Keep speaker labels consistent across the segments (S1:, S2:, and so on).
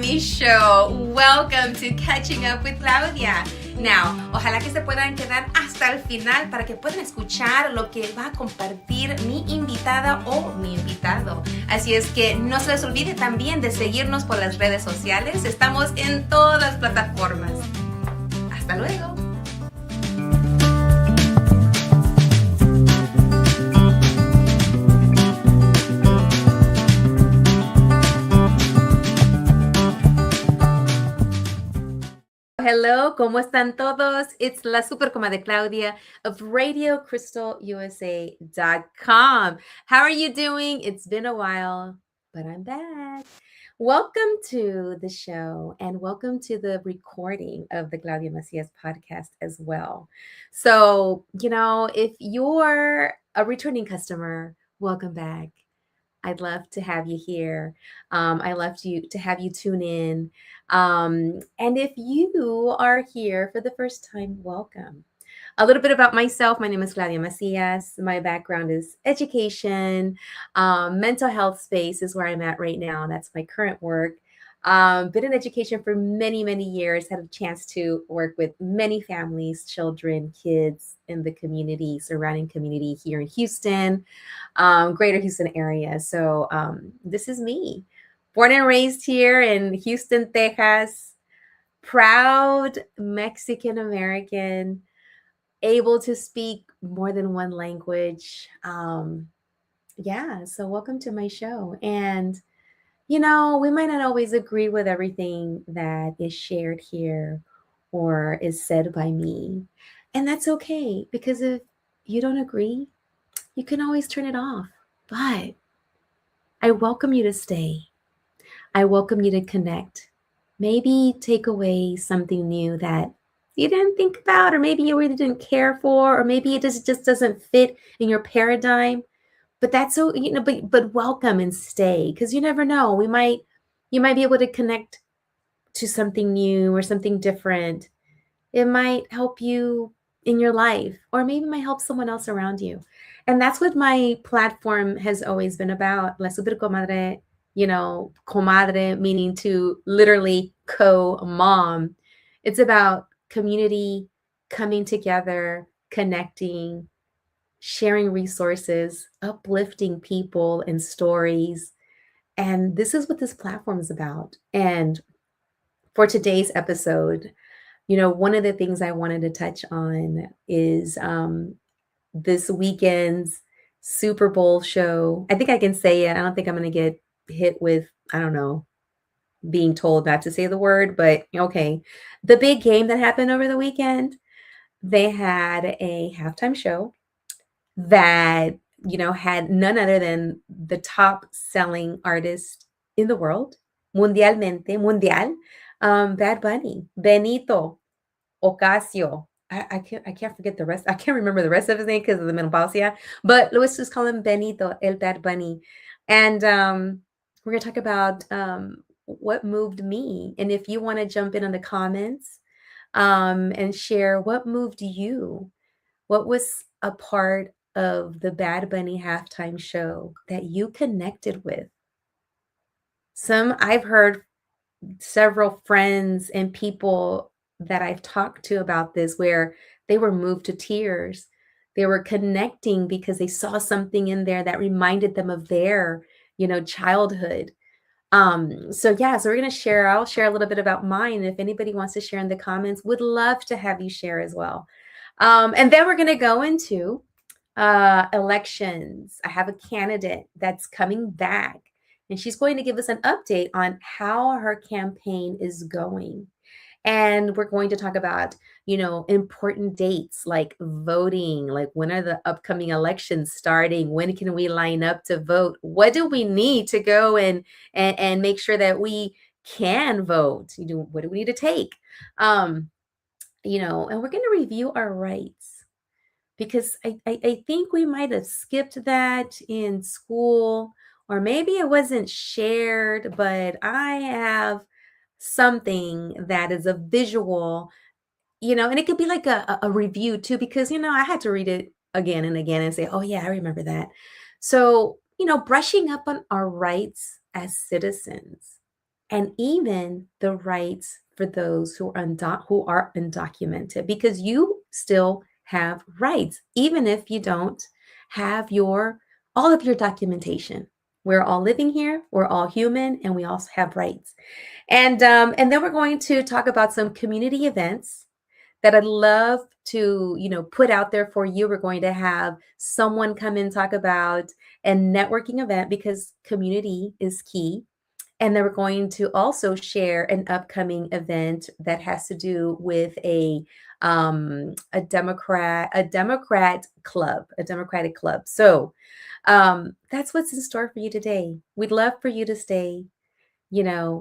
S1: mi show. Welcome to Catching Up with Claudia. Now, ojalá que se puedan quedar hasta el final para que puedan escuchar lo que va a compartir mi invitada o mi invitado. Así es que no se les olvide también de seguirnos por las redes sociales. Estamos en todas las plataformas. Hasta luego. Hello, ¿cómo están todos? It's la super comadre Claudia of RadioCrystalUSA.com. How are you doing? It's been a while, but I'm back. Welcome to the show and welcome to the recording of the Claudia Macias podcast as well. So, if you're a returning customer, welcome back. I'd love to have you here. I love to have you tune in. And if you are here for the first time, welcome. A little bit about myself. My name is Claudia Macias. My background is education. Mental health space is where I'm at right now. That's my current work. Been in education for many, many years. Had a chance to work with many families, children, kids in the community, surrounding community here in Houston, greater Houston area. So this is me. Born and raised here in Houston, Texas. Proud Mexican American, able to speak more than one language. So welcome to my show. And we might not always agree with everything that is shared here or is said by me. And that's okay, because if you don't agree, you can always turn it off. But I welcome you to stay. I welcome you to connect. Maybe take away something new that you didn't think about, or maybe you really didn't care for, or maybe it just doesn't fit in your paradigm. But that's so, but welcome and stay, because you never know. You might be able to connect to something new or something different. It might help you in your life, or maybe it might help someone else around you. And that's what my platform has always been about. La super comadre, comadre meaning to literally co-mom. It's about community, coming together, connecting, sharing resources, uplifting people and stories. And this is what this platform is about. And for today's episode, one of the things I wanted to touch on is this weekend's Super Bowl show. I think I can say it. I don't think I'm going to get hit with, being told not to say the word, but okay. The big game that happened over the weekend, they had a halftime show that, had none other than the top selling artist in the world, mundial, Bad Bunny, Benito Ocasio. I can't forget the rest. I can't remember the rest of his name because of the menopausia, but let's just call him Benito, El Bad Bunny. And we're going to talk about what moved me. And if you want to jump in on the comments and share what moved you, what was a part of the Bad Bunny halftime show that you connected with. I've heard several friends and people that I've talked to about this where they were moved to tears. They were connecting because they saw something in there that reminded them of their, childhood. So we're going to share. I'll share a little bit about mine. If anybody wants to share in the comments, would love to have you share as well. And then we're going to go into elections. I have a candidate that's coming back, and she's going to give us an update on how her campaign is going. And we're going to talk about, important dates like voting, like when are the upcoming elections starting? When can we line up to vote? What do we need to go and make sure that we can vote? What do we need to take? And we're going to review our rights, because I think we might have skipped that in school, or maybe it wasn't shared, but I have something that is a visual, and it could be like a review too, because, I had to read it again and again and say, oh yeah, I remember that. So, brushing up on our rights as citizens and even the rights for those who are undocumented, because you still have rights even if you don't have your all of your documentation. We're all living here, we're all human, and we also have rights. And then we're going to talk about some community events that I'd love to, put out there for you. We're going to have someone come in talk about a networking event because community is key. And then we're going to also share an upcoming event that has to do with a Democratic club. So that's what's in store for you today. We'd love for you to stay,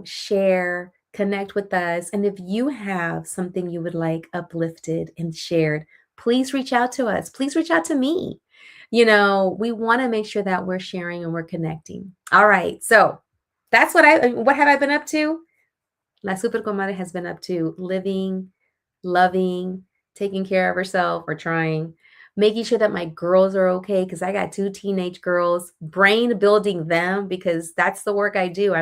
S1: share, connect with us. And if you have something you would like uplifted and shared, please reach out to us. Please reach out to me. We want to make sure that we're sharing and we're connecting. All right. So that's what have I been up to? La Super Comadre has been up to living, loving, taking care of herself, or trying, making sure that my girls are okay because I got two teenage girls, brain building them because that's the work I do.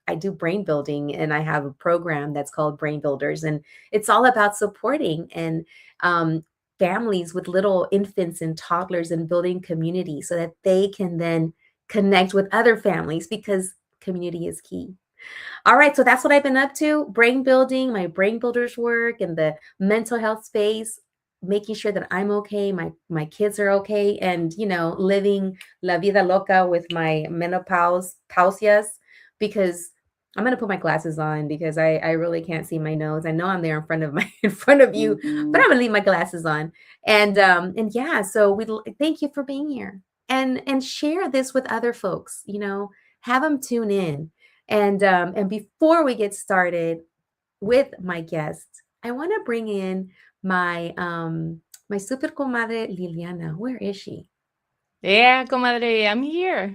S1: I do brain building, and I have a program that's called Brain Builders, and it's all about supporting and families with little infants and toddlers and building community so that they can then connect with other families because community is key. All right, so that's what I've been up to, brain building, my brain builders work in the mental health space, making sure that I'm okay, my kids are okay, and living la vida loca with my menopause pausias because I'm gonna put my glasses on because I really can't see my nose. I know I'm there in front of in front of you, but I'm gonna leave my glasses on. And yeah, so we thank you for being here and share this with other folks. Have them tune in. And before we get started with my guest, I want to bring in my super comadre Liliana. Where is she?
S2: Yeah, comadre, I'm here.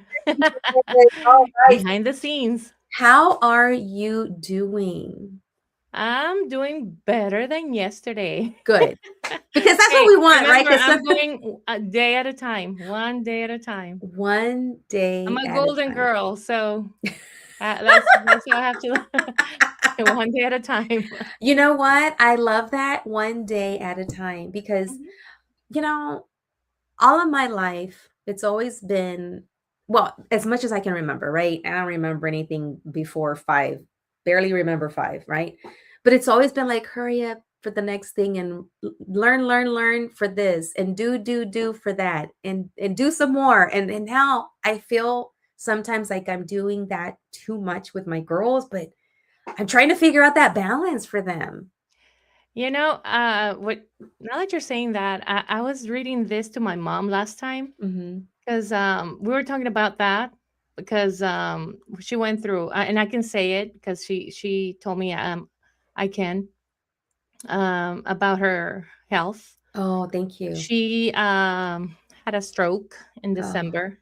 S1: All right.
S2: Behind the scenes.
S1: How are you doing?
S2: I'm doing better than yesterday.
S1: Good. Because that's what
S2: Hey,
S1: we want, right?
S2: remember,
S1: Because
S2: I'm going a day at a time, one day at a time.
S1: one
S2: I'm
S1: day
S2: a
S1: at a
S2: golden
S1: time.
S2: girl, so that's how I have to one day at a time.
S1: You know what? I love that, one day at a time, because
S2: Mhm.
S1: you know all of my life, it's always been, well, as much as I can remember, right? I don't remember anything before five, barely remember five, right? But it's always been like, hurry up for the next thing and learn for this and do for that and do some more. And now I feel sometimes like I'm doing that too much with my girls, but I'm trying to figure out that balance for them.
S2: What now that you're saying that, I was reading this to my mom last time
S1: Hmm.
S2: because we were talking about that because she went through and I can say it because she told me I can about her health.
S1: Oh, thank you.
S2: She had a stroke in
S1: Oh,
S2: December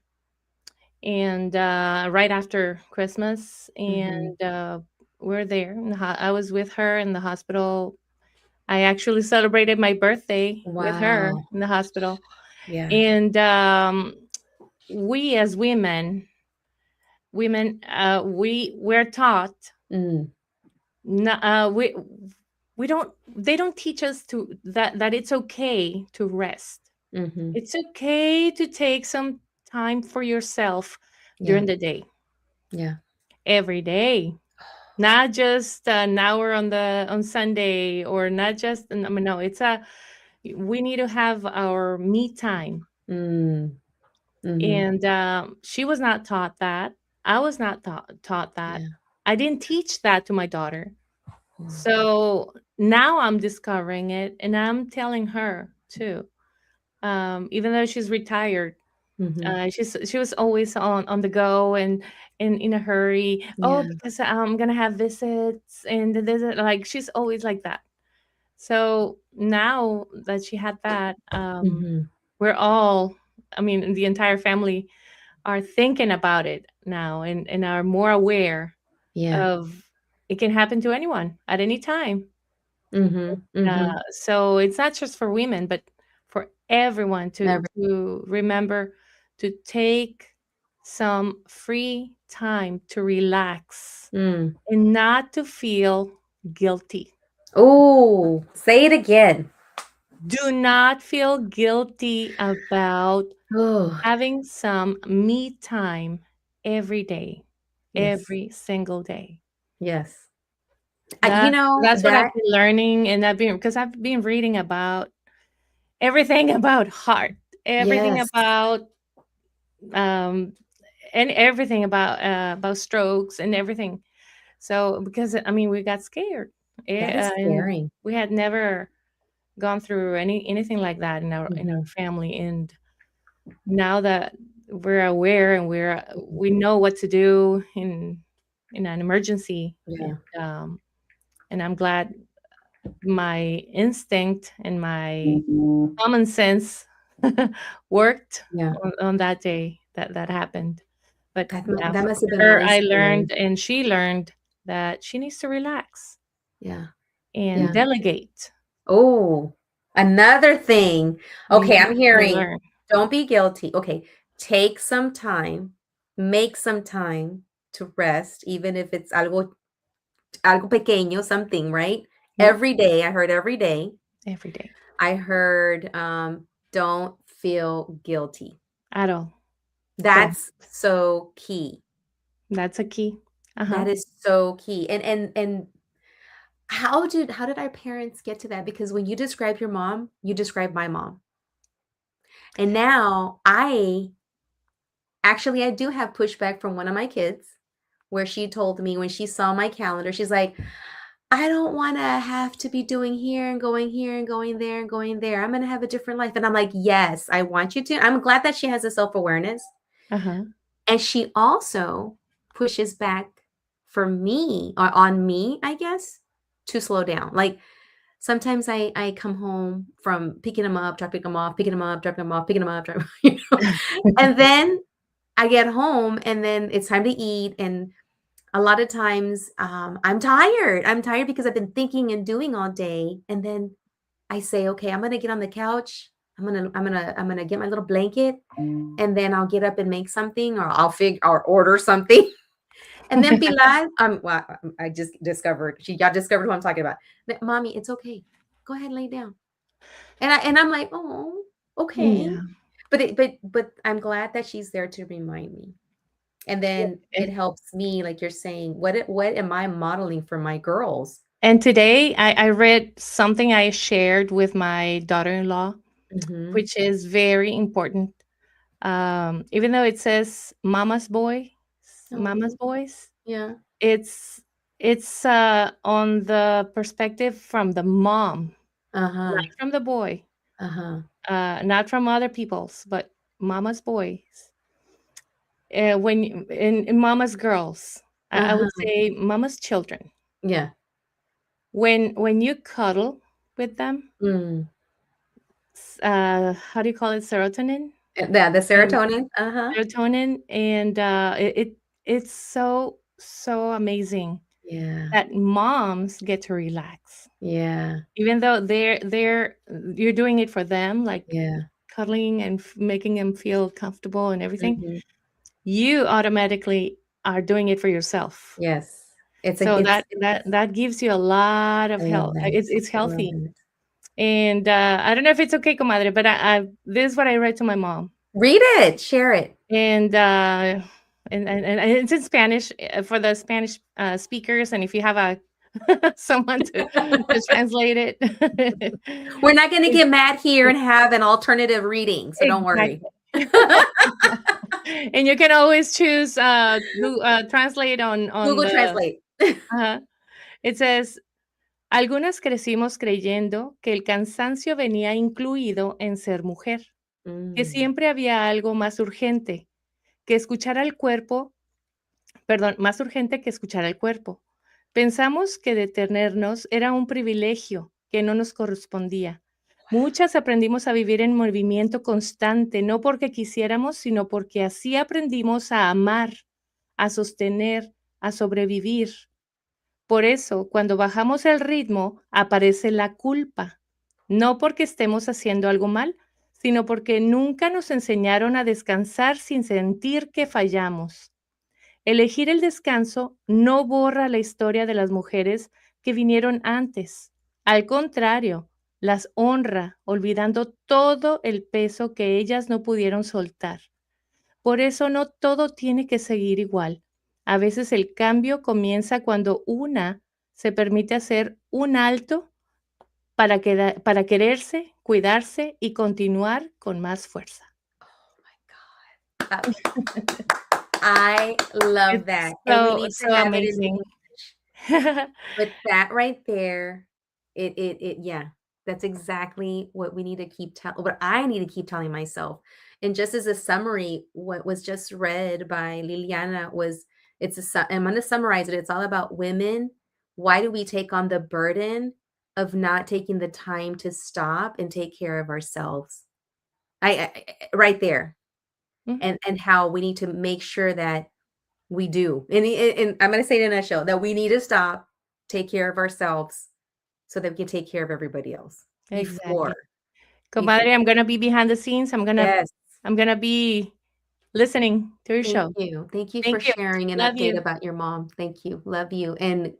S2: and right after Christmas,
S1: hmm.
S2: and we're there. I was with her in the hospital. I actually celebrated my birthday with her
S1: Wow.
S2: in the hospital,
S1: Yeah.
S2: and we as women, we're taught.
S1: Mm.
S2: We don't. They don't teach us to that it's okay to rest.
S1: Mhm.
S2: It's okay to take some time for yourself
S1: Yeah,
S2: during the day,
S1: yeah,
S2: every day, not just an hour on Sunday, or not just. I mean, no, it's a. We need to have our me time,
S1: mm, mhm,
S2: and she was not taught that. I was not taught that.
S1: yeah,
S2: I didn't teach that to my daughter.
S1: wow,
S2: So now I'm discovering it, and I'm telling her too. Even though she's retired,
S1: mhm,
S2: she was always on the go and in a hurry. Oh,
S1: yeah,
S2: because I'm gonna have visits and this, like she's always like that. So now that she had that,
S1: mhm,
S2: we're all, I mean, the entire family are thinking about it now and are more aware
S1: yeah,
S2: of it can happen to anyone at any time.
S1: mhm, mhm,
S2: So it's not just for women, but for everyone
S1: never,
S2: to remember to take some free time to relax
S1: Mm.
S2: and not to feel guilty.
S1: Oh, say it again.
S2: Do not feel guilty about
S1: Oh,
S2: having some me time every day,
S1: yes.
S2: every single day.
S1: Yes.
S2: That that's what I've
S1: That,
S2: been learning, and I've been reading about everything about heart, everything
S1: yes,
S2: um and everything about strokes and everything. So because I mean we got scared,
S1: that is
S2: and
S1: scary.
S2: we had never gone through anything like that in our
S1: Mhm,
S2: family, and now that we're aware and
S1: mhm.
S2: we know what to do in an emergency,
S1: Yeah,
S2: and I'm glad my instinct and my common sense worked
S1: yeah.
S2: on that day that happened. But yeah,
S1: That
S2: from
S1: must have been
S2: her,
S1: really
S2: I
S1: scary.
S2: learned and she learned that she needs to relax
S1: Yeah,
S2: and
S1: yeah.
S2: delegate.
S1: Oh, another thing. Okay,
S2: Another
S1: I'm
S2: thing I
S1: hearing,
S2: learned.
S1: don't be guilty. Okay, take some time, make some time to rest, even if it's algo pequeño, something, right?
S2: Yep,
S1: Every day, I heard every day.
S2: every day.
S1: I heard, don't feel guilty.
S2: At all. Don't.
S1: That's so key.
S2: That's a key. Uh-huh.
S1: That is so key. And how did our parents get to that? Because when you describe your mom, you describe my mom. And now I do have pushback from one of my kids where she told me when she saw my calendar, she's like, I don't want to have to be doing here and going there and going there. I'm going to have a different life. And I'm like, yes, I want you to. I'm glad that she has a self awareness.
S2: Uh-huh.
S1: And she also pushes back for me or on me, I guess, to slow down. Like sometimes I come home from picking them up, dropping them off, picking them up, dropping them off, picking them up, dropping, and then I get home and then it's time to eat. And a lot of times I'm tired. I'm tired because I've been thinking and doing all day. And then I say, okay, I'm gonna get on the couch. I'm gonna get my little blanket and then I'll get up and make something or or order something. And then Pilar, well, I just discovered y'all discovered who I'm talking about. Mommy, it's okay. Go ahead and lay down. And I'm like, oh, okay.
S2: Yeah.
S1: But I'm glad that she's there to remind me. And then it
S2: And
S1: helps me, like you're saying, what am I modeling for my girls?
S2: and today I read something I shared with my daughter-in-law,
S1: Mhm.
S2: which is very important. Even though it says mama's
S1: Oh,
S2: boys,
S1: yeah.
S2: it's on the perspective from the mom, not
S1: Uh-huh.
S2: from the boy,
S1: Uh-huh.
S2: not from other people's, but mama's boys. In mama's girls, I would
S1: Uh-huh.
S2: say mama's children.
S1: Yeah.
S2: When you cuddle with them,
S1: Mm.
S2: how do you call it? Serotonin
S1: Yeah, the
S2: and
S1: serotonin. Uh-huh.
S2: it's so amazing
S1: Yeah.
S2: that moms get to relax,
S1: Yeah.
S2: even though you're doing it for them, like
S1: Yeah.
S2: cuddling and making them feel comfortable and everything.
S1: Mhm.
S2: You automatically are doing it for yourself.
S1: Yes.
S2: So
S1: It's
S2: that gives you a lot of
S1: I love
S2: health.
S1: that.
S2: It's
S1: I love
S2: healthy.
S1: that.
S2: And I don't know if it's okay, comadre, but this is what I read to my mom.
S1: Read it, share it.
S2: And and it's in Spanish for the Spanish speakers. And if you have a someone to translate it,
S1: We're not gonna
S2: it's,
S1: get mad here
S2: it's
S1: and have an alternative reading, so don't worry.
S2: exactly. And you can always choose translate on
S1: Google
S2: the.
S1: Translate.
S2: Uh, it says, algunas crecimos creyendo que el cansancio venía incluido en ser mujer, que
S1: Mm.
S2: siempre había algo más urgente que escuchar al cuerpo, perdón, más urgente que escuchar al cuerpo. Pensamos que detenernos era un privilegio que no nos correspondía. Muchas aprendimos a vivir en movimiento constante, no porque quisiéramos, sino porque así aprendimos a amar, a sostener, a sobrevivir. Por eso, cuando bajamos el ritmo, aparece la culpa, no porque estemos haciendo algo mal, sino porque nunca nos enseñaron a descansar sin sentir que fallamos. Elegir el descanso no borra la historia de las mujeres que vinieron antes. Al contrario, las honra, olvidando todo el peso que ellas no pudieron soltar. Por eso no todo tiene que seguir igual. A veces el cambio comienza cuando una se permite hacer un alto para quererse, cuidarse y continuar con más fuerza.
S1: Oh my God. I love
S2: It's
S1: that. And we
S2: so,
S1: need to
S2: so
S1: have it in
S2: amazing.
S1: English. But that right there, yeah, that's exactly what we need to what I need to keep telling myself. And just as a summary, what was just read by Liliana was I'm going to summarize it. It's all about women. Why do we take on the burden of not taking the time to stop and take care of ourselves? Right there.
S2: Mhm.
S1: And how we need to make sure that we do. And I'm going to say it in a nutshell that we need to stop, take care of ourselves so that we can take care of everybody else before.
S2: Exactly. Comadre, I'm gonna be behind the scenes.
S1: Yes.
S2: I'm gonna be listening to your
S1: Thank
S2: show.
S1: you. Thank you for
S2: Thank you.
S1: sharing an
S2: Love
S1: update
S2: you.
S1: about your mom. Thank you. Love you. And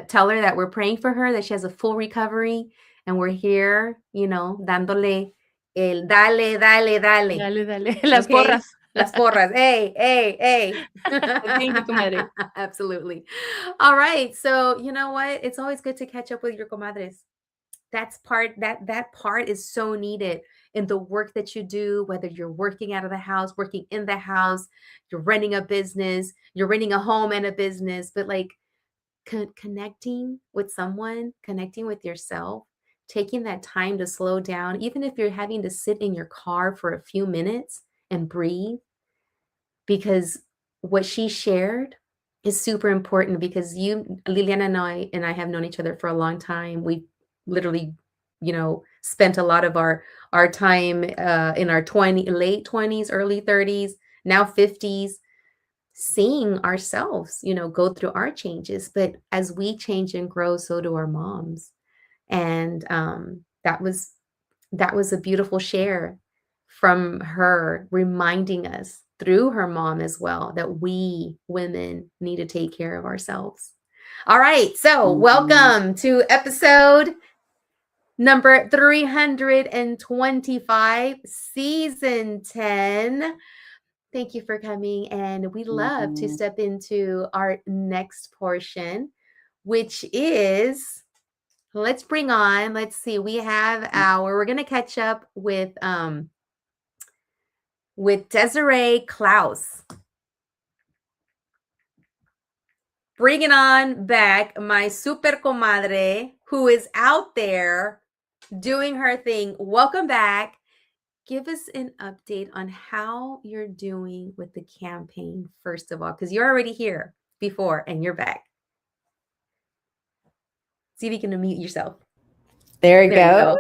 S1: tell her that we're praying for her, that she has a full recovery. And we're here, dándole dale, dale, dale.
S2: Dale, dale. Las
S1: Okay?
S2: porras.
S1: Las porras. Hey, hey, hey.
S2: Thank you, comadre.
S1: Absolutely. All right. So, you know what? It's always good to catch up with your comadres. That part is so needed in the work that you do, whether you're working out of the house, working in the house, you're running a business, you're running a home and a business, but like connecting with someone, connecting with yourself, taking that time to slow down, even if you're having to sit in your car for a few minutes and breathe, because what she shared is super important because Liliana and I have known each other for a long time. We literally, spent a lot of our time in our late 20s, early 30s, now 50s, seeing ourselves, go through our changes. But as we change and grow, so do our moms. And that was a beautiful share from her, reminding us through her mom as well that we women need to take care of ourselves. All right, so welcome to episode number 325, season 10. Thank you for coming, and we love to step into our next portion, which is, let's see, we have we're going to catch up with Desiree Klaus. Bringing on back my super comadre who is out there doing her thing. Welcome back. Give us an update on how you're doing with the campaign, first of all, because you're already here before and you're back. See if you can unmute yourself.
S3: There you go.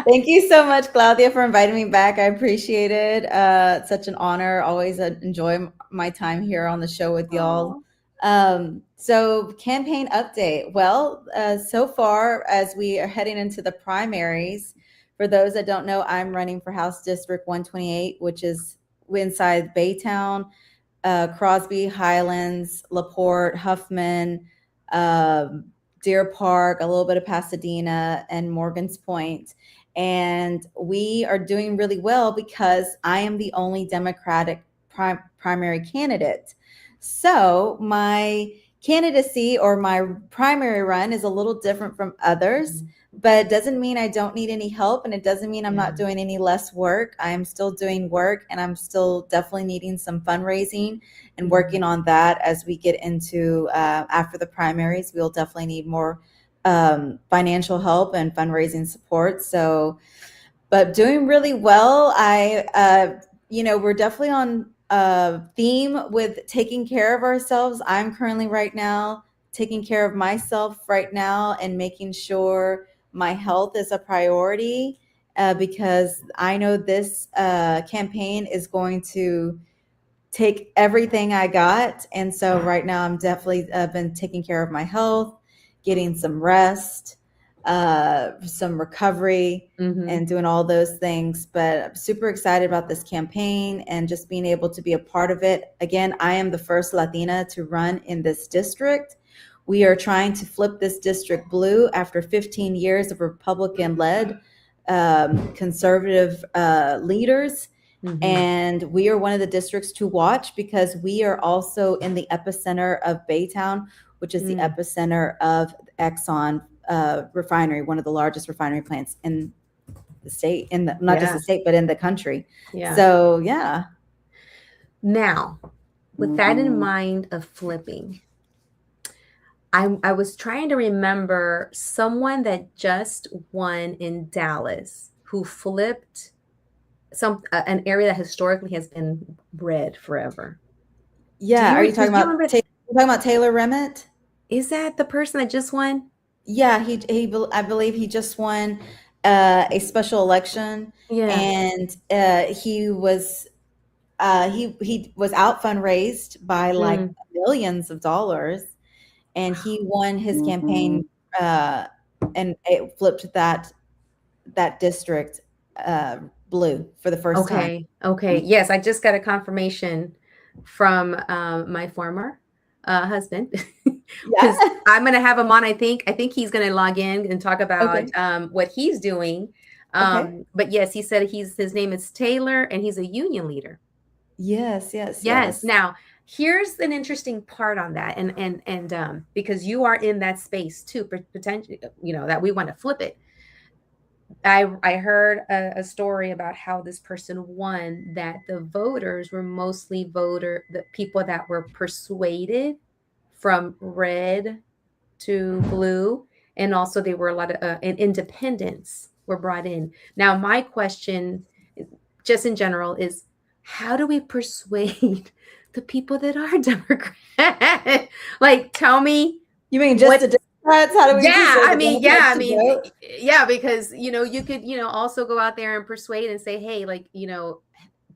S3: Thank you so much, Claudia, for inviting me back. I appreciate it. It's such an honor. Always enjoy my time here on the show with y'all. So campaign update. Well, so far as we are heading into the primaries, for those that don't know, I'm running for House District 128, which is inside Baytown, Crosby, Highlands, LaPorte, Huffman, Deer Park, a little bit of Pasadena, and Morgan's Point. And we are doing really well because I am the only Democratic primary candidate. So my candidacy or my primary run is a little different from others, but it doesn't mean I don't need any help, and it doesn't mean I'm not doing any less work. I'm still doing work, and I'm still definitely needing some fundraising and working on that as we get into after the primaries. We'll definitely need more financial help and fundraising support. So, but doing really well. We're definitely on theme with taking care of ourselves. I'm currently right now taking care of myself right now and making sure my health is a priority because I know this campaign is going to take everything I got. And so right now I'm definitely been taking care of my health, getting some rest, some recovery, and doing all those things. But I'm super excited about this campaign and just being able to be a part of it. Again, I am the first Latina to run in this district. We are trying to flip this district blue after 15 years of Republican-led conservative leaders. And we are one of the districts to watch because we are also in the epicenter of Baytown, which is the epicenter of Exxon refinery, one of the largest refinery plants in the state, not just the state, but in the country. So, yeah.
S1: Now, with that in mind of flipping, I was trying to remember someone that just won in Dallas who flipped an area that historically has been red forever.
S3: Yeah, are you talking about Taylor Remmett?
S1: Is that the person that just won?
S3: Yeah, I believe he just won a special election. And he was out fundraised by like millions of dollars, and he won his campaign and it flipped that district blue for the first time.
S1: Okay. Yes, I just got a confirmation from my former husband. Because I'm going to have him on. I think he's going to log in and talk about what he's doing. But yes, he said his name is Taylor, and he's a union leader.
S3: Yes.
S1: Now, here's an interesting part on that, and because you are in that space too, potentially, that we want to flip it. I heard a story about how this person won, that the voters were mostly the people that were persuaded from red to blue, and also they were a lot of independents were brought in. Now, my question, just in general, is how do we persuade the people that are Democrat? Like, tell me.
S3: You mean just the Democrats? How do we?
S1: Because you could also go out there and persuade and say, hey, like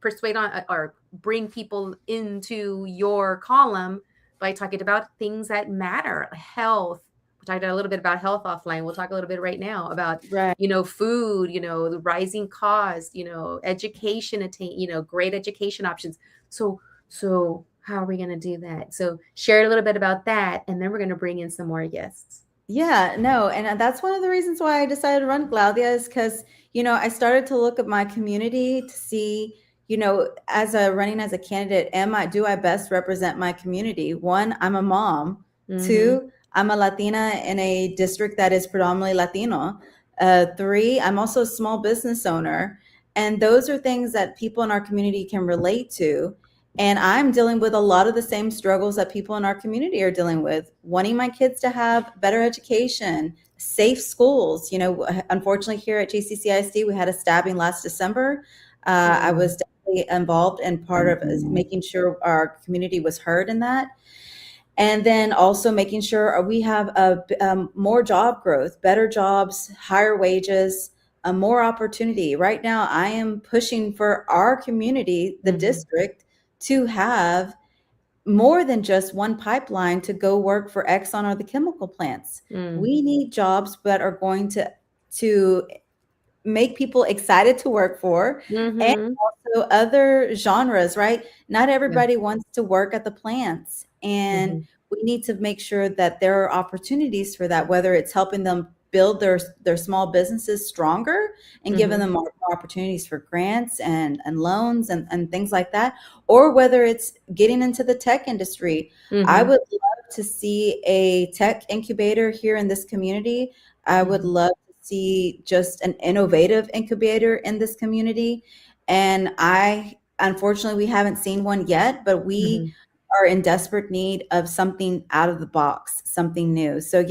S1: persuade on or bring people into your column by talking about things that matter, health. We talked a little bit about health offline. We'll talk a little bit right now about food, the rising cost, education, great education options. So how are we going to do that? So share a little bit about that, and then we're going to bring in some more guests.
S3: Yeah, no, and that's one of the reasons why I decided to run, Claudia, is because I started to look at my community to see, as running as a candidate, do I best represent my community? One, I'm a mom. Two, I'm a Latina in a district that is predominantly Latino. Three, I'm also a small business owner. And those are things that people in our community can relate to. And I'm dealing with a lot of the same struggles that people in our community are dealing with, wanting my kids to have better education, safe schools. Unfortunately, here at GCCISD, we had a stabbing last December. I was definitely involved in part of making sure our community was heard in that. And then also making sure we have more job growth, better jobs, higher wages, more opportunity. Right now, I am pushing for our community, the district, to have more than just one pipeline to go work for Exxon or the chemical plants. We need jobs that are going to make people excited to work for, and also other genres, right? Not everybody wants to work at the plants, and we need to make sure that there are opportunities for that, whether it's helping them build their small businesses stronger and giving them more opportunities for grants and loans and things like that, or whether it's getting into the tech industry. I would love to see a tech incubator here in this community. I would love to see just an innovative incubator in this community. And unfortunately, we haven't seen one yet, but we are in desperate need of something out of the box, something new. So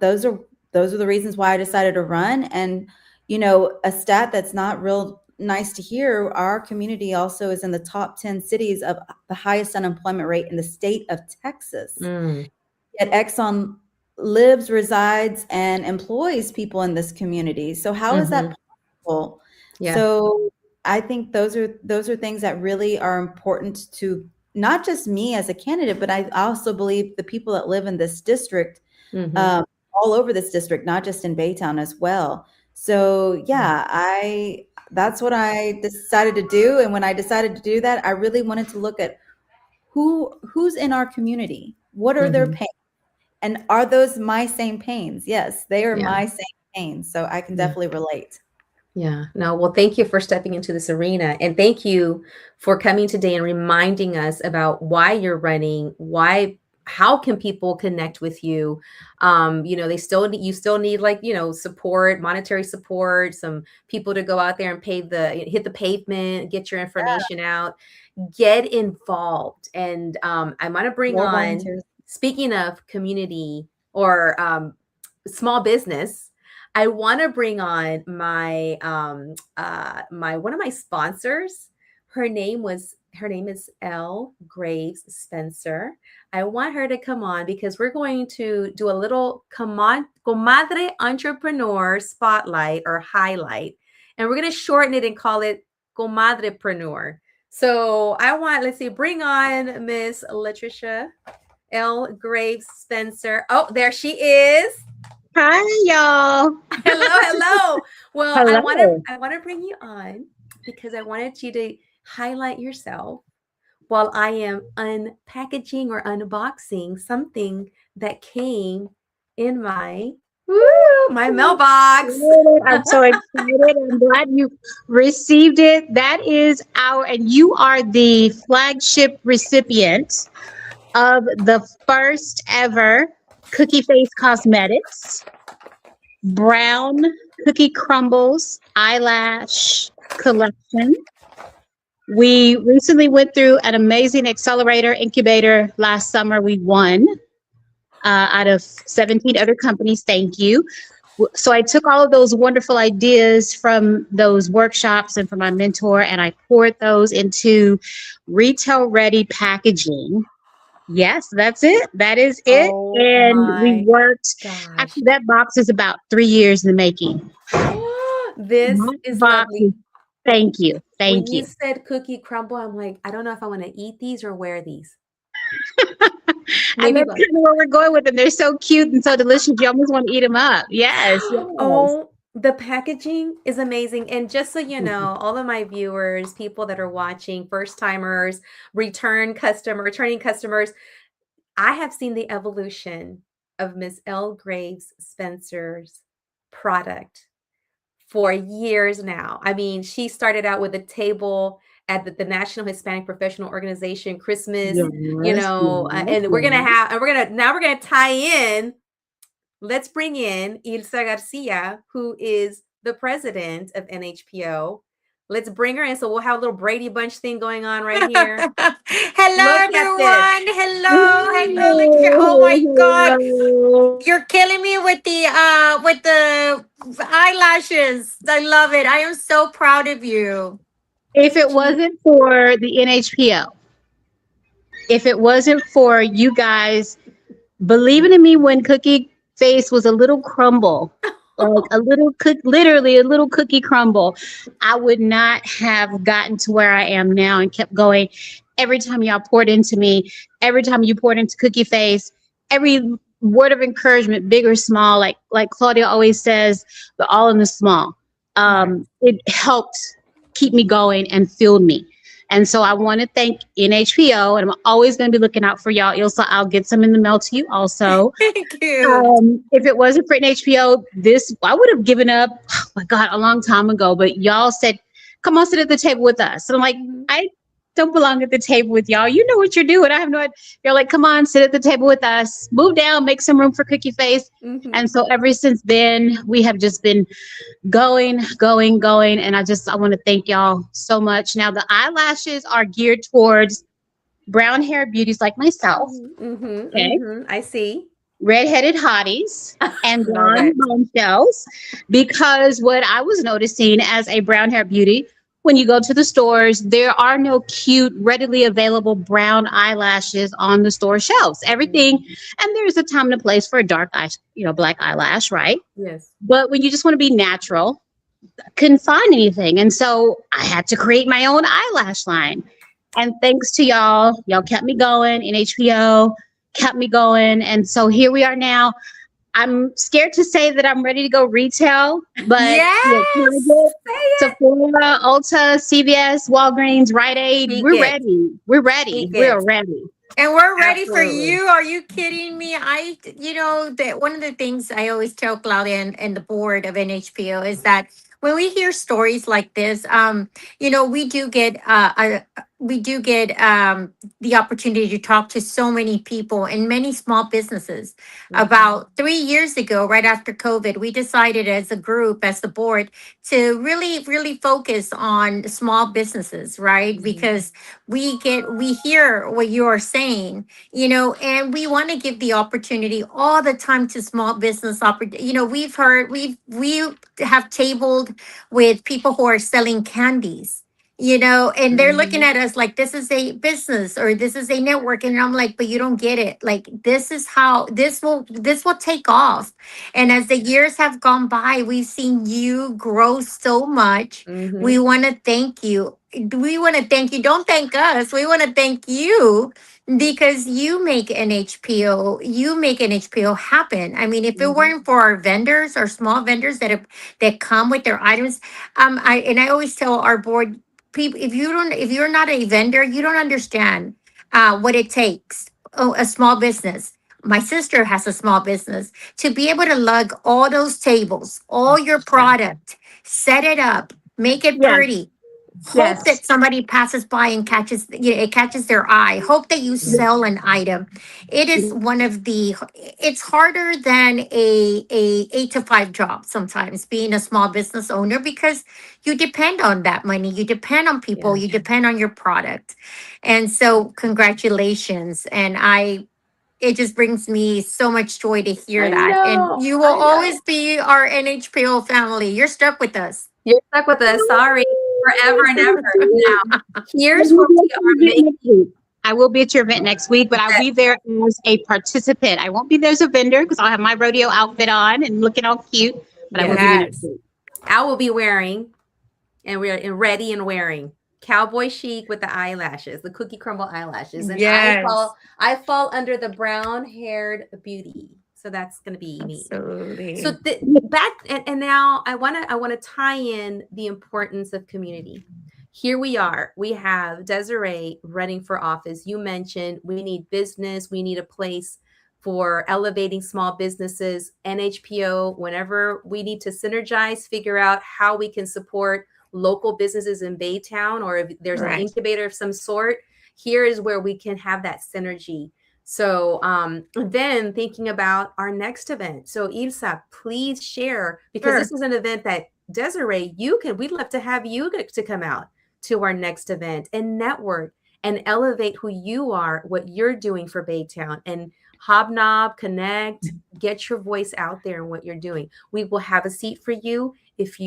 S3: those are the reasons why I decided to run. And, a stat that's not real nice to hear, our community also is in the top 10 cities of the highest unemployment rate in the state of Texas. Yet Exxon lives, resides, and employs people in this community. So how is that possible? So I think those are things that really are important to not just me as a candidate, but I also believe the people that live in this district all over this district, not just in Baytown as well. So yeah, that's what I decided to do. And when I decided to do that, I really wanted to look at who's in our community. What are their pains? And are those my same pains? Yes, they are my same pains. So I can definitely relate.
S1: Yeah. No, well, thank you for stepping into this arena. And thank you for coming today and reminding us about why you're running, how can people connect with you? They still need, you still need like, support, monetary support, some people to go out there and hit the pavement, get your information out, get involved. And I want to bring
S3: More
S1: on,
S3: volunteers.
S1: speaking of community or small business, I want to bring on my one of my sponsors. Her name is Elle Graves Spencer. I want her to come on because we're going to do a little Comadre Entrepreneur Spotlight or Highlight. And we're going to shorten it and call it Comadrepreneur. So let's see, bring on Miss Latricia Elle Graves Spencer. Oh, there she is.
S4: Hi, y'all.
S1: Hello. Well,
S4: Hello.
S1: I want to bring you on because I wanted you to highlight yourself while I am unpackaging or unboxing something that came in my mailbox.
S4: I'm so excited. I'm glad you received it. And you are the flagship recipient of the first ever Cookie Face Cosmetics Brown Cookie Crumbles Eyelash Collection. We recently went through an amazing accelerator incubator last summer. We won out of 17 other companies. Thank you. So I took all of those wonderful ideas from those workshops and from my mentor, and I poured those into retail ready packaging. Yes, that's it. That is it.
S1: Oh,
S4: and we worked.
S1: gosh.
S4: Actually, that box is about 3 years in the making.
S1: This
S4: My
S1: is
S4: box
S1: lovely.
S4: Thank you.
S1: When
S4: Thank
S1: you
S4: you.
S1: said cookie crumble, I'm like, I don't know if I want to eat these or wear these.
S4: And that's kind of where we're going with them. They're so cute and so delicious. You almost want to eat them up. Yes.
S1: Oh, the packaging is amazing. And just so you know, all of my viewers, people that are watching, first timers, returning customers, I have seen the evolution of Miss Elle Graves Spencer's product for years now. I mean, she started out with a table at the National Hispanic Professional Organization Christmas, and we're gonna tie in. Let's bring in Ilsa Garcia, who is the president of NHPO. Let's bring her in. So we'll have a little Brady Bunch thing going on right here.
S5: Hello, everyone. Hello, Latricia. Oh my God, you're killing me with the eyelashes. I love it. I am so proud of you.
S4: If it wasn't for the NHPO, if it wasn't for you guys believing in me when Cookie Face was a little crumble, like literally a little cookie crumble, I would not have gotten to where I am now and kept going. Every time y'all poured into me, every time you poured into Cookie Face, every word of encouragement, big or small, like Claudia always says, but all in the small. It helped keep me going and fueled me. And so I want to thank NHPO, and I'm always going to be looking out for y'all. Ilsa, I'll get some in the mail to you also.
S5: Thank you.
S4: If it wasn't for NHPO, I would have given up, oh my God, a long time ago. But y'all said, come on, sit at the table with us. And I'm like, I don't belong at the table with y'all. You know what you're doing. I have no idea. You're like, come on, sit at the table with us. Move down, make some room for Cookie Face. And so ever since then, we have just been going. And I want to thank y'all so much. Now, the eyelashes are geared towards brown hair beauties like myself.
S1: I see.
S4: Redheaded hotties and blonde bombshells, because what I was noticing as a brown hair beauty, when you go to the stores, there are no cute, readily available brown eyelashes on the store shelves. Everything, and there's a time and a place for a dark eye, black eyelash, right?
S1: Yes.
S4: But when you just want to be natural, I couldn't find anything. And so I had to create my own eyelash line. And thanks to y'all kept me going. NHPO kept me going. And so here we are now. I'm scared to say that I'm ready to go retail, but yeah,
S5: Yes.
S4: Target,
S1: Say it.
S4: Sephora, Ulta, CVS, Walgreens, Rite Aid,
S1: Speak
S4: we're
S1: it.
S4: ready. We're
S1: Speak
S4: ready.
S1: it.
S4: We're ready.
S5: And we're ready for
S1: Absolutely.
S5: you. Are you kidding me? One of the things I always tell Claudia and the board of NHPO is that when we hear stories like this, we do get the opportunity to talk to so many people and many small businesses.
S1: Mhm.
S5: About 3 years ago, right after COVID, we decided as a group, as the board, to really, really focus on small businesses, right?
S1: Mhm.
S5: Because we hear what you are saying, and we want to give the opportunity all the time to small business opportunity. We've heard we have tabled with people who are selling candies, and they're looking
S1: Mhm.
S5: at us like this is a business or this is a network, and I'm like, but you don't get it. Like, this is how this will take off. And as the years have gone by, we've seen you grow so much. We
S1: Mhm.
S5: want to thank you. We want to thank you. Don't thank us. We want to thank you because you make NHPO happen. I mean, if it
S1: Mhm.
S5: weren't for our vendors, our small vendors that come with their items, I always tell our board people, if you're not a vendor, you don't understand what it takes. Oh, a small business. My sister has a small business to be able to lug all those tables, all your
S1: Yeah.
S5: product, set it up, make it
S4: Yes,
S5: pretty, hope
S4: yes,
S5: that somebody passes by and it catches their eye, hope that you
S4: yes,
S5: sell an item. It is it's harder than a 8 to 5 job sometimes, being a small business owner, because you depend on that money, you depend on people,
S1: Yeah.
S5: you depend on your product. And so congratulations. And it just brings me so much joy to hear
S1: I
S5: that. And
S1: know.
S5: you will
S1: I know.
S5: always be our NHPO family. You're stuck with us.
S1: You're stuck with us. Sorry. Forever and ever. Now,
S4: I
S1: here's
S4: will
S1: what
S4: be
S1: we
S4: at your
S1: are
S4: event
S1: making
S4: next week. I will be at your event next week, but I'll
S1: that
S4: be there as a participant. I won't be there as a vendor because I'll have my rodeo outfit on and looking all cute, but I will be
S1: yes.
S4: there next
S5: Yes.
S4: week.
S1: I will be wearing and we're ready and wearing cowboy chic with the eyelashes, the cookie crumble eyelashes. And
S5: Yes.
S1: I fall under the brown haired beauty. So that's gonna be me. So
S5: Absolutely.
S1: back and now I wanna tie in the importance of community. Here we are. We have Desiree running for office. You mentioned we need business, we need a place for elevating small businesses, NHPO, whenever we need to synergize, figure out how we can support local businesses in Baytown, or if there's an
S5: Right.
S1: incubator of some sort, here is where we can have that synergy. So then thinking about our next event. So Ilsa, please share, because this
S5: Sure.
S1: is an event that Desiree, we'd love to have you to come out to our next event and network and elevate who you are, what you're doing for Baytown, and hobnob, connect, get your voice out there and what you're doing. We will have a seat for you if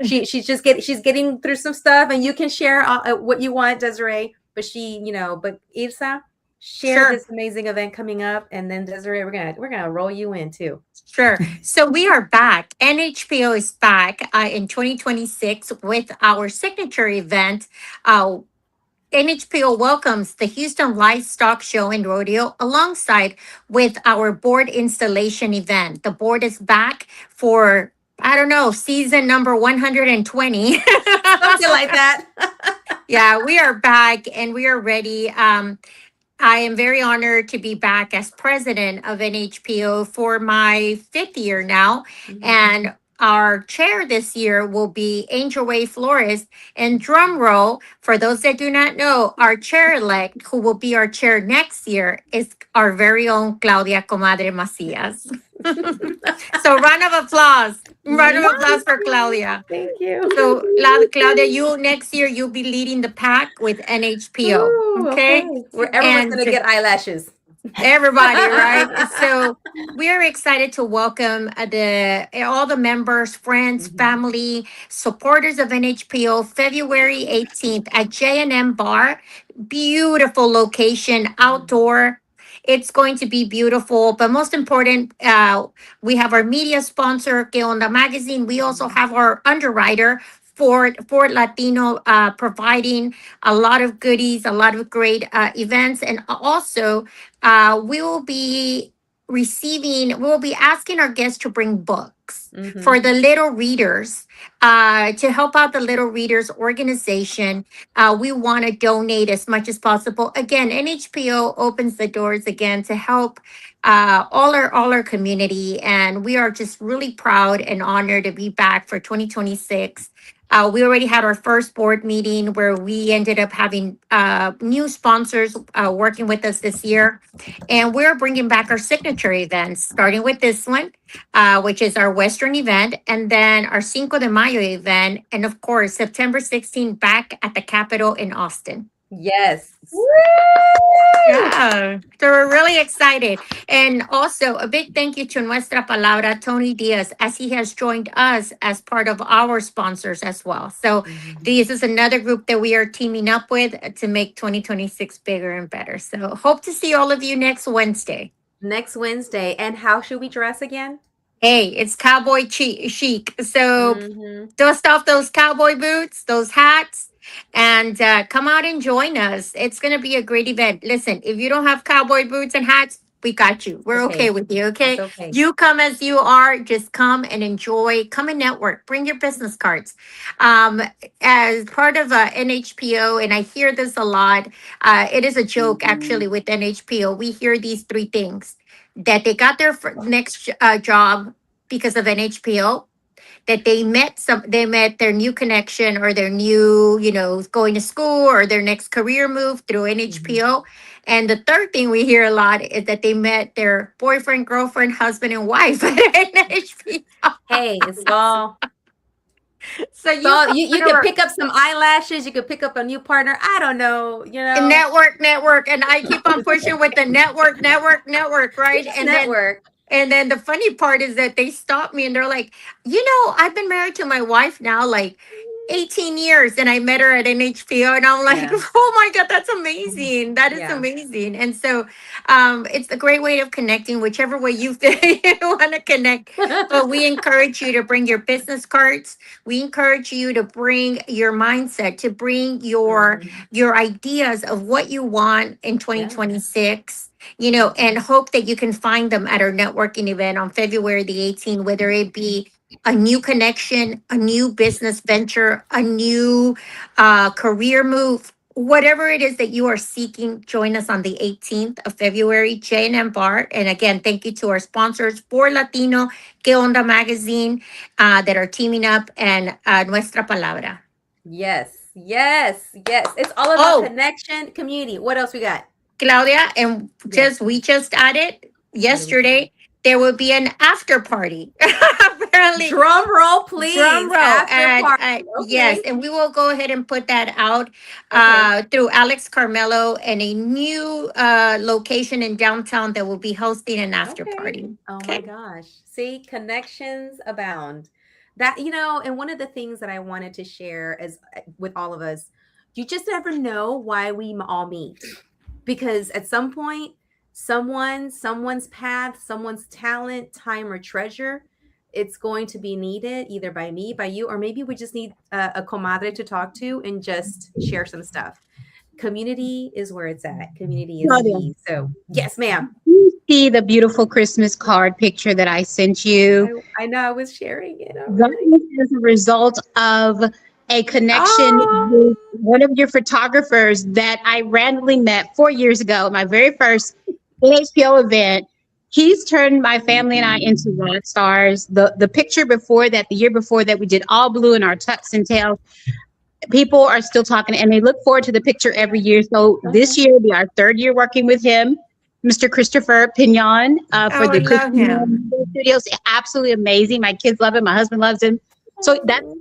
S1: she's getting through some stuff, and you can share what you want, Desiree. But but Ilsa, share
S5: Sure.
S1: this amazing event coming up, and then Desiree, we're gonna roll you in too.
S5: Sure. So we are back. NHPO is back in 2026 with our signature event. Uh, NHPO welcomes the Houston Livestock Show and Rodeo alongside with our board installation event. The board is back for, I don't know, season number 120.
S1: Something like that.
S5: Yeah, we are back and we are ready. I am very honored to be back as president of NHPO for my 5th year now.
S1: Mhm.
S5: And our chair this year will be Angel Way Flores. And drum roll, for those that do not know, our chair elect, who will be our chair next year, is our very own Claudia Comadre Macias. So round of applause. Round of
S1: Thank
S5: applause for
S1: you.
S5: Claudia.
S1: Thank you.
S5: So, Claudia, you next year you'll be leading the pack with NHPO.
S1: Ooh,
S5: Okay,
S1: okay. Where everyone's
S5: and
S1: gonna get eyelashes.
S5: everybody, right? So we're excited to welcome the all the members, friends,
S1: Mhm.
S5: family, supporters of NHPO February 18th at J&M Bar. Beautiful location, outdoor. It's going to be beautiful, but most important, we have our media sponsor, Que Onda Magazine. We also have our underwriter, Ford Latino, providing a lot of goodies, a lot of great events, and also we will be we'll be asking our guests to bring books for
S1: Mm-hmm.
S5: the little readers, to help out the little readers organization. We want to donate as much as possible. Again, NHPO opens the doors again to help all our community, and we are just really proud and honored to be back for 2026. We already had our first board meeting where we ended up having new sponsors working with us this year. And we're bringing back our signature events, starting with this one, which is our Western event, and then our Cinco de Mayo event, and of course, September 16th back at the Capitol in Austin.
S1: Yes.
S5: Yeah, so we're really excited. And also, a big thank you to Nuestra Palabra, Tony Diaz, as he has joined us as part of our sponsors as well. So,
S1: Mhm.
S5: this is another group that we are teaming up with to make 2026 bigger and better. So, hope to see all of you next Wednesday.
S1: Next Wednesday. And how should we dress again?
S5: Hey, it's cowboy chic. So
S1: Mm-hmm.
S5: dust off those cowboy boots, those hats, and come out and join us. It's going to be a great event. Listen, if you don't have cowboy boots and hats, we got you. We're okay
S1: Okay.
S5: with you.
S1: That's
S5: Okay.
S1: okay.
S5: You come as you are. Just come and enjoy. Come and network. Bring your business cards. Um, as part of NHPO, and I hear this a lot, it is a joke actually with NHPO. We hear these three things: that they got their next job because of NHPO, that they met their new connection or their new, going to school or their next career move through
S1: Mhm.
S5: NHPO. And the third thing we hear a lot is that they met their boyfriend, girlfriend, husband, and wife at NHPO.
S1: Hey, it's all.
S5: So you
S1: So
S5: come
S1: you
S5: to
S1: could
S5: our
S1: pick up some eyelashes. You could pick up a new partner. I don't know.
S5: network, and I keep on pushing with the network, right?
S1: Just
S5: And then
S1: network.
S5: the funny part is that they stop me and they're like, I've been married to my wife now like 18 years, and I met her at NHPO. And I'm like,
S1: Yeah.
S5: oh my God, that's amazing. That is
S1: Yeah.
S5: amazing. And so it's a great way of connecting, whichever way you want to connect. But we encourage you to bring your business cards. We encourage you to bring your mindset, to bring
S1: Mhm.
S5: your ideas of what you want in
S1: Yeah.
S5: 2026, and hope that you can find them at our networking event on February the 18th, whether it be a new connection, a new business venture, a new career move, whatever it is that you are seeking. Join us on the 18th of February, J&M Bar. And again, thank you to our sponsors, For Latino, Que Onda Magazine, that are teaming up, and Nuestra Palabra.
S1: Yes. Yes. Yes. It's all about
S5: Oh,
S1: connection, community. What else we got?
S5: Claudia, and
S1: Yes.
S5: we just added
S1: What do we say?
S5: yesterday, there will be an after party. Apparently,
S1: Drum roll,
S5: drum
S1: please.
S5: roll,
S1: After
S5: and
S1: party.
S5: yes,
S1: Okay.
S5: and we will go ahead and put that out
S1: Okay.
S5: through Alex Carmelo and a new location in downtown that will be hosting an after
S1: Okay.
S5: party.
S1: Oh my
S5: Okay.
S1: gosh. See, connections abound. And one of the things that I wanted to share is with all of us, you just never know why we all meet. Because at some point, someone's path, someone's talent, time, or treasure, it's going to be needed either by me, by you, or maybe we just need a comadre to talk to and just share some stuff. Community is where it's at. Community is
S4: Claudia,
S1: key. So, yes, ma'am.
S4: you see the beautiful Christmas card picture that I sent you?
S1: I know I was sharing it
S4: That
S1: already.
S4: was as a result of a connection
S1: Oh,
S4: with one of your photographers that I randomly met 4 years ago, my very first NHPO event. He's turned my family and I into rock stars. The picture before that, the year before that, we did all blue in our tux and tails. People are still talking and they look forward to the picture every year. So this
S1: okay.
S4: year will be our third year working with him, Mr. Christopher Pignon, for
S5: Oh, I
S4: the
S5: love him.
S4: Christian Studios. Absolutely amazing. My kids love him. My husband loves him. So that's
S1: Oh.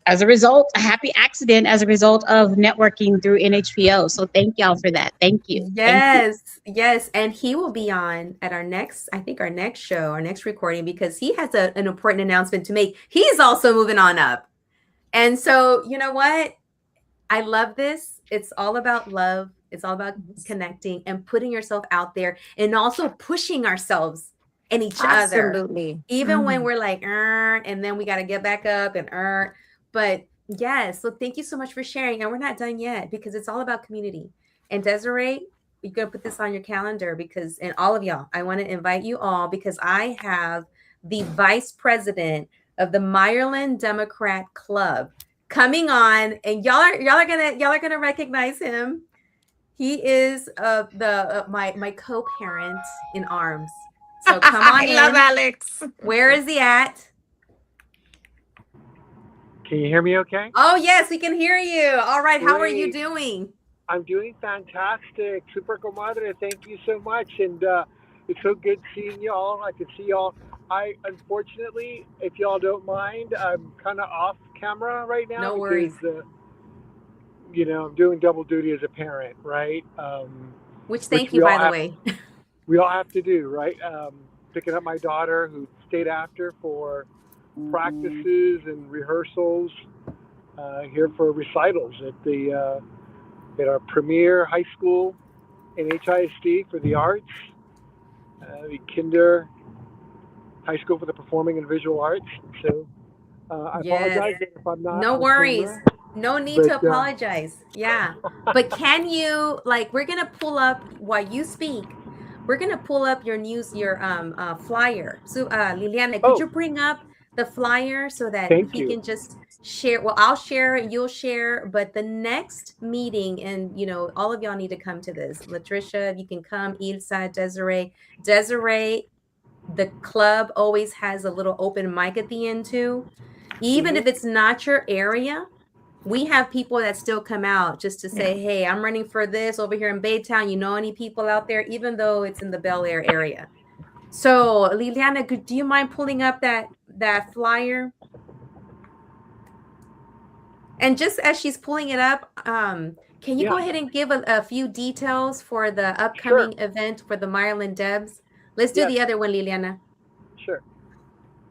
S4: as a result, a happy accident as a result of networking through NHPO. So thank y'all for that. Thank you. Thank you.
S1: Yes, yes. And he will be on at I think our next show, our next recording, because he has an important announcement to make. He's also moving on up. And so, you know what? I love this. It's all about love. It's all about connecting and putting yourself out there and also pushing ourselves and each other.
S5: Absolutely.
S1: Even when
S5: Mhm.
S1: we're like, and then we got to get back up and But yes, so thank you so much for sharing. And we're not done yet because it's all about community. And Desiree, you're gonna put this on your calendar because, and all of y'all, I want to invite you all because I have the vice president of the Maryland Democrat Club coming on, and y'all are gonna recognize him. He is the my co-parent in arms. So come on
S5: I love
S1: in.
S5: Alex.
S1: Where is he at?
S6: Can you hear me okay?
S1: Oh yes, we can hear you. All right, how are you
S6: Great.
S1: doing?
S6: I'm doing fantastic. Super Comadre, thank you so much. And it's so good seeing y'all. I can see y'all. Unfortunately, if y'all don't mind, I'm kind of off camera right now
S1: No
S6: because,
S1: worries.
S6: I'm doing double duty as a parent, right?
S1: Which
S6: Which
S1: thank you, by the way.
S6: we all have to do, right? Picking up my daughter who stayed after for practices and rehearsals here for recitals at our premier high school in HISD for the arts, the Kinder High School for the Performing and Visual Arts. So I
S1: Yes.
S6: apologize if I'm not
S1: No
S6: on
S1: worries.
S6: camera.
S1: No need to
S6: But,
S1: apologize. Yeah. But can you, like, we're gonna pull up while you speak. We're gonna pull up your news, your flyer. So Liliana, could
S6: Oh,
S1: you bring up the flyer so that
S6: thank
S1: he
S6: you.
S1: can just share? Well, I'll share, you'll share, but the next meeting, and all of y'all need to come to this. Latricia, if you can come, Ilsa, Desiree, the club always has a little open mic at the end too. Even if it's not your area, we have people that still come out just to say, hey, I'm running for this over here in Baytown. You know any people out there, even though it's in the Bel Air area. So Liliana, do you mind pulling up that flyer? And just as she's pulling it up, can you go ahead and give a few details for the upcoming event for the Maryland Debs? Let's do
S6: Yes.
S1: the other one, Liliana.
S6: Sure.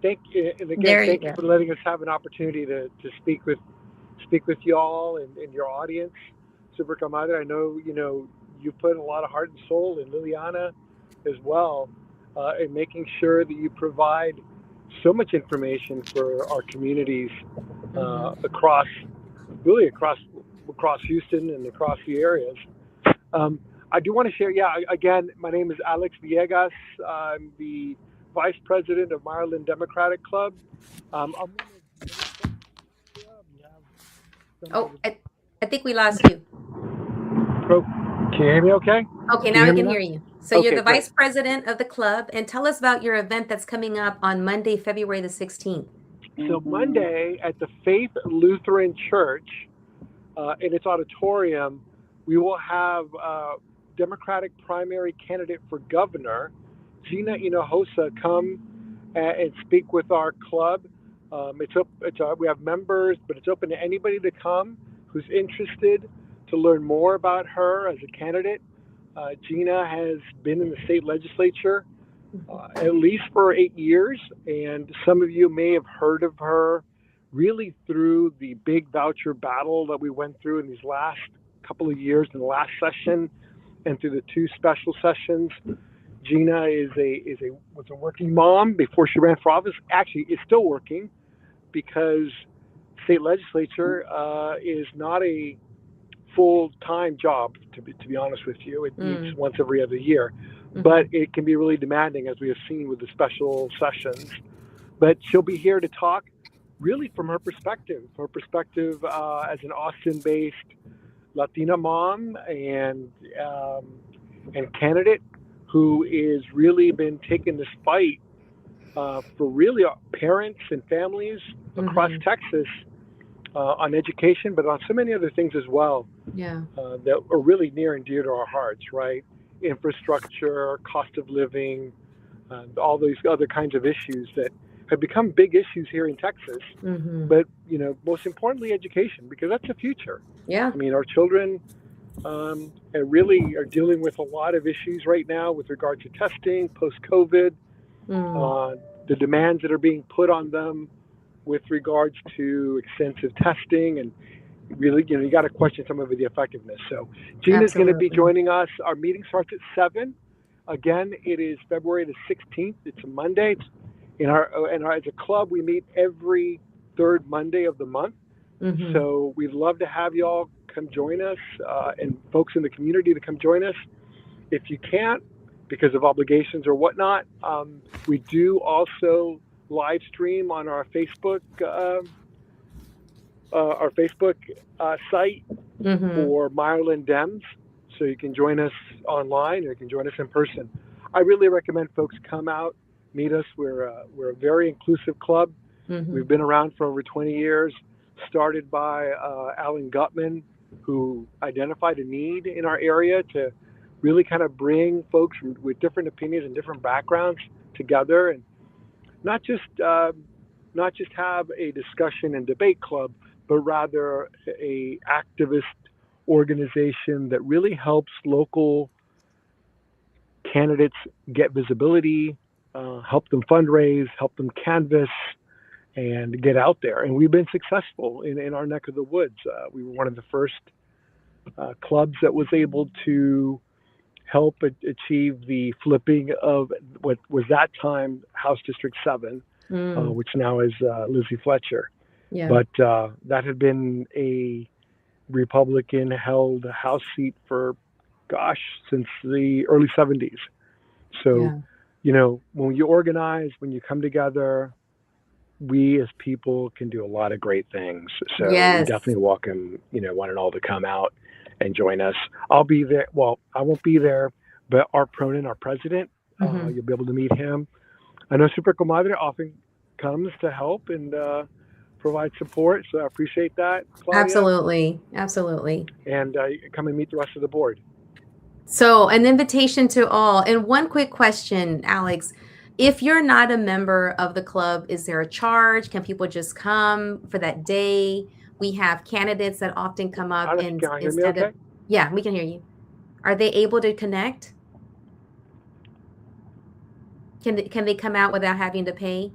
S6: Thank you, and again,
S5: There you
S6: thank you
S5: go.
S6: for letting us have an opportunity to speak with y'all and your audience. Super Comadre, I know you put a lot of heart and soul in Liliana as well, in making sure that you provide so much information for our communities across Houston and across the areas. I do want to share. Yeah, again, my name is Alex Villegas. I'm the vice president of Maryland Democratic Club.
S1: Oh, I think we lost you.
S6: Can you hear me okay?
S1: Okay,
S6: Can
S1: now
S6: you
S1: we
S6: hear me
S1: can
S6: now?
S1: hear you. So you're
S6: Okay,
S1: the
S6: great.
S1: vice president of the club, and tell us about your event that's coming up on Monday, February the 16th.
S6: So Monday at the Faith Lutheran Church, in its auditorium, we will have Democratic primary candidate for governor, Gina Hinojosa, come and speak with our club. We have members, but it's open to anybody to come who's interested to learn more about her as a candidate. Gina has been in the state legislature at least for 8 years, and some of you may have heard of her really through the big voucher battle that we went through in these last couple of years in the last session and through the two special sessions. Gina was a working mom before she ran for office. Actually, is still working because state legislature is not a full-time job. To be honest with you, it meets once every other year, but it can be really demanding, as we have seen with the special sessions. But she'll be here to talk really from her perspective as an Austin-based Latina mom and candidate who is really been taking this fight for really parents and families across Texas on education, but on so many other things as well.
S1: Yeah.
S6: That are really near and dear to our hearts, right? Infrastructure, cost of living, all these other kinds of issues that have become big issues here in Texas. But most importantly, education, because that's the future.
S1: Yeah.
S6: I mean, our children really are dealing with a lot of issues right now with regard to testing, post-COVID, the demands that are being put on them with regards to extensive testing, and really, you got to question some of the effectiveness. So Gina's going to be joining us. Our meeting starts at 7. Again, it is February the 16th. It's a Monday. As a club, we meet every third Monday of the month. So we'd love to have y'all come join us, and folks in the community to come join us. if you can't because of obligations or whatnot, we do also live stream on our Facebook site for Maryland Dems. So you can join us online or you can join us in person. I really recommend folks come out, meet us. We're a very inclusive club. We've been around for over 20 years, started by Alan Gutman, who identified a need in our area to really kind of bring folks with different opinions and different backgrounds together, and not just have a discussion and debate club, but rather a activist organization that really helps local candidates get visibility, help them fundraise, help them canvass, and get out there. And we've been successful in our neck of the woods. We were one of the first clubs that was able to help achieve the flipping of what was that time House District 7, which now is Lizzie Fletcher.
S1: Yeah.
S6: But that had been a Republican-held House seat for, since the early 70s. So, when you organize, when you come together, we as people can do a lot of great things. So we definitely welcome, one and all to come out and join us. I'll be there. Well, I won't be there, but Art Pronin, our president, you'll be able to meet him. I know Super Comadre often comes to help and provide support. So I appreciate that, Claudia.
S1: Absolutely. Absolutely.
S6: And come and meet the rest of the board.
S1: So an invitation to all. And one quick question, Alex. If you're not a member of the club, is there a charge? Can people just come for that day? We have candidates that often come up.
S6: Alex,
S1: and
S6: can you hear me okay?
S1: Yeah, we can hear you. Are they able to connect? Can they come out without having to pay?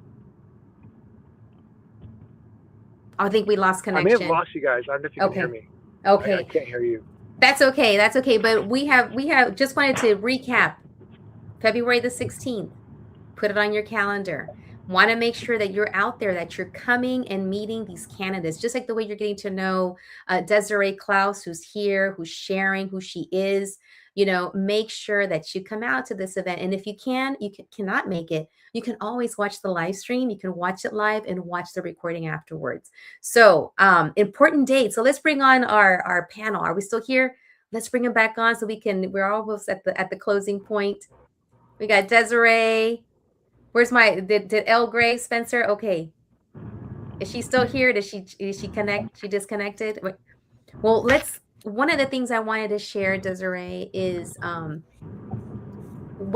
S1: I think we lost connection.
S6: I may have lost you guys. I don't know if you can hear me.
S1: Okay.
S6: I can't hear you.
S1: That's okay. That's okay. But we have just wanted to recap February the 16th. Put it on your calendar. Want to make sure that you're out there, that you're coming and meeting these candidates, just like the way you're getting to know Desiree Klaus, who's here, who's sharing who she is. Make sure that you come out to this event. And if you cannot make it, you can always watch the live stream. You can watch it live and watch the recording afterwards. So important date. So let's bring on our panel. Are we still here? Let's bring them back on so we're almost at the closing point. We got Desiree. Where's did Elle Gray, Spencer? Okay. Is she still here? Did she connect? She disconnected? Well, one of the things I wanted to share, Desiree, is one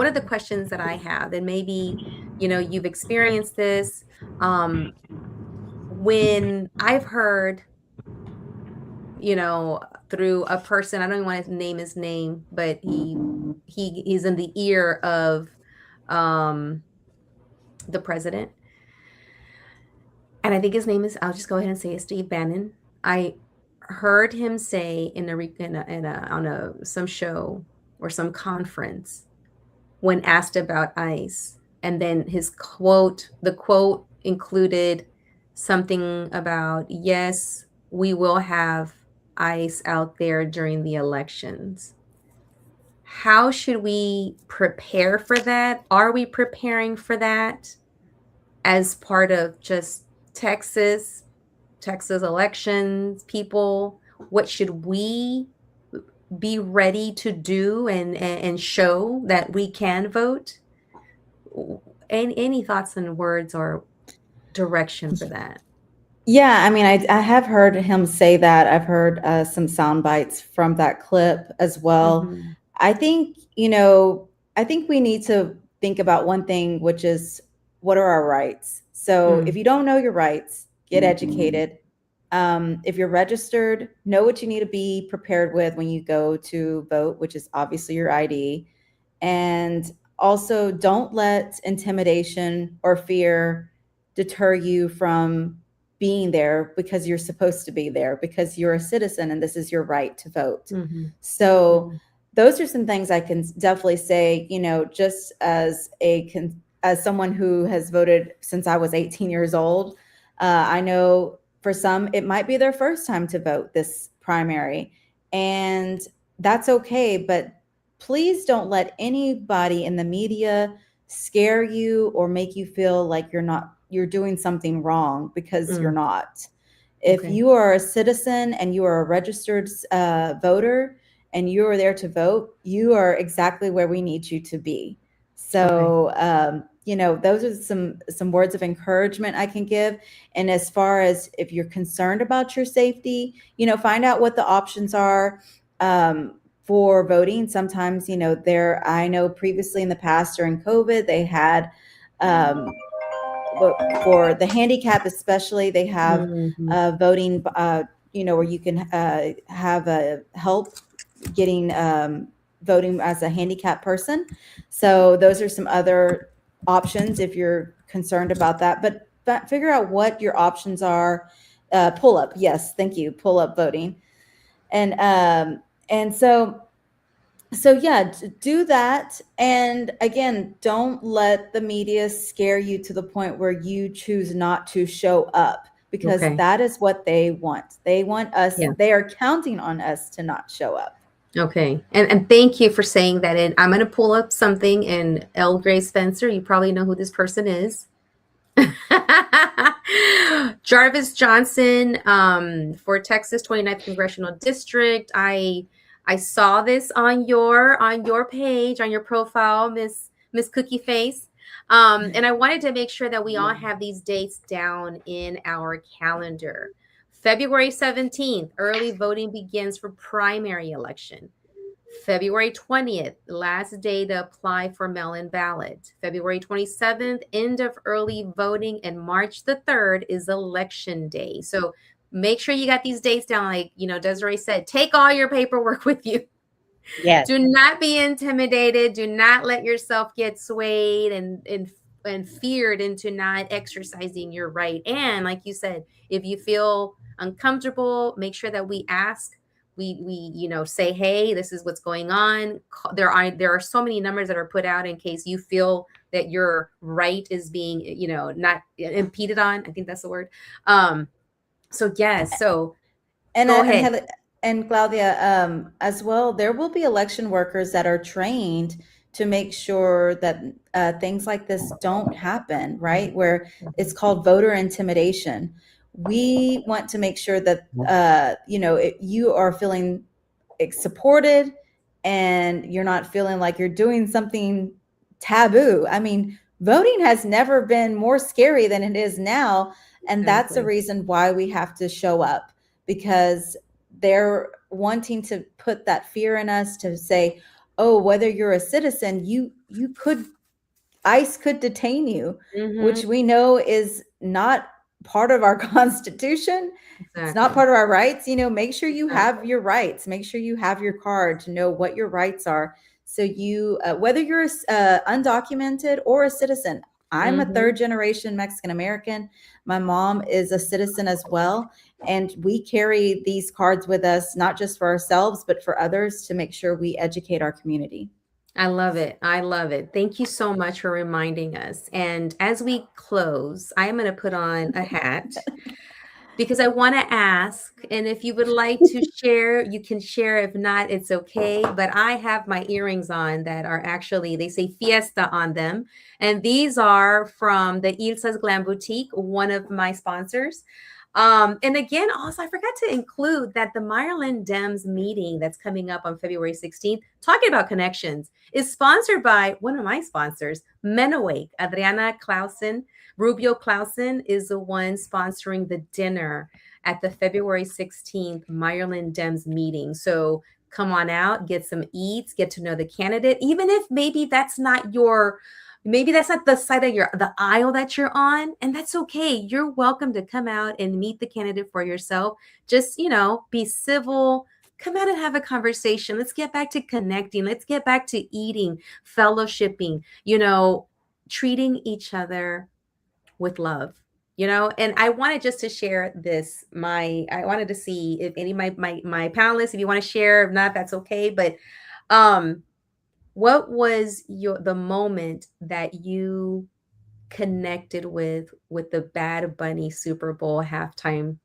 S1: of the questions that I have, and maybe, you've experienced this, when I've heard, through a person, I don't even want to name his name, but he's in the ear of, the president, and I think his name is, I'll just go ahead and say it, Steve Bannon. I heard him say on some show or some conference, when asked about ICE, and then the quote included something about, yes, we will have ICE out there during the elections. How should we prepare for that? Are we preparing for that as part of just Texas elections, people? What should we be ready to do and show that we can vote? Any thoughts and words or direction for that?
S3: Yeah, I mean, I have heard him say that. I've heard some sound bites from that clip as well. I think, I think we need to think about one thing, which is, what are our rights? So if you don't know your rights, get educated. If you're registered, know what you need to be prepared with when you go to vote, which is obviously your ID. And also, don't let intimidation or fear deter you from being there, because you're supposed to be there, because you're a citizen and this is your right to vote. So those are some things I can definitely say, just as someone who has voted since I was 18 years old. I know for some, it might be their first time to vote this primary, and that's okay. But please don't let anybody in the media scare you or make you feel like you're doing something wrong, because you're not. If
S1: Okay.
S3: you are a citizen and you are a registered voter and you are there to vote, you are exactly where we need you to be. So, those are some words of encouragement I can give. And as far as if you're concerned about your safety, find out what the options are for voting. Sometimes, I know previously in the past during COVID, they had for the handicap especially, they have voting, where you can have a help getting voting as a handicapped person. So those are some other options if you're concerned about that. But figure out what your options are. Pull up, yes, thank you. Pull up voting, and so yeah, do that. And again, don't let the media scare you to the point where you choose not to show up, because
S1: Okay.
S3: that is what they want. They want us,
S1: Yeah.
S3: they are counting on us to not show up.
S1: Okay. And thank you for saying that. And I'm going to pull up something in L. Gray Spencer. You probably know who this person is. Jarvis Johnson, for Texas 29th Congressional District. I saw this on your page, on your profile, Miss Cookie Face. And I wanted to make sure that we all have these dates down in our calendar. February 17th, early voting begins for primary election. February 20th, last day to apply for mail-in ballot. February 27th, end of early voting, and March the 3rd is election day. So make sure you got these dates down. Like, Desiree said, take all your paperwork with you.
S4: Yes.
S1: Do not be intimidated. Do not let yourself get swayed and feared into not exercising your right. And like you said, if you feel uncomfortable, make sure that we ask. We say, hey, this is what's going on. There are so many numbers that are put out in case you feel that your right is being not impeded on. I think that's the word. So yes. So
S3: And
S1: go ahead.
S3: and Claudia, as well, there will be election workers that are trained to make sure that things like this don't happen, right? Where it's called voter intimidation. We want to make sure that you are feeling supported and you're not feeling like you're doing something taboo. I mean, voting has never been more scary than it is now. And that's the
S1: Exactly.
S3: reason why we have to show up, because they're wanting to put that fear in us to say, oh, whether you're a citizen, you could, ICE could detain you, which we know is not part of our Constitution. It's not
S1: Exactly.
S3: part of our rights. Make sure you have your rights. Make sure you have your card to know what your rights are. So you, whether you're undocumented or a citizen, I'm a third generation Mexican American. My mom is a citizen as well. And we carry these cards with us, not just for ourselves, but for others, to make sure we educate our community.
S1: I love it. I love it. Thank you so much for reminding us. And as we close, I am going to put on a hat because I want to ask. And if you would like to share, you can share. If not, it's okay. But I have my earrings on that are actually, they say fiesta on them. And these are from the Ilsa's Glam Boutique, one of my sponsors. And again, also, I forgot to include that the Maryland Dems meeting that's coming up on February 16th, talking about connections, is sponsored by one of my sponsors, Menawake. Adriana Clausen, Rubio Clausen is the one sponsoring the dinner at the February 16th Maryland Dems meeting. So come on out, get some eats, get to know the candidate, even if maybe that's not the side of the aisle that you're on, and that's okay. You're welcome to come out and meet the candidate for yourself. Just, be civil, come out and have a conversation. Let's get back to connecting. Let's get back to eating, fellowshipping, treating each other with love. And I wanted just to share this. I wanted to see if any of my panelists, if you want to share, if not, that's okay. But what was the moment that you connected with the Bad Bunny Super Bowl halftime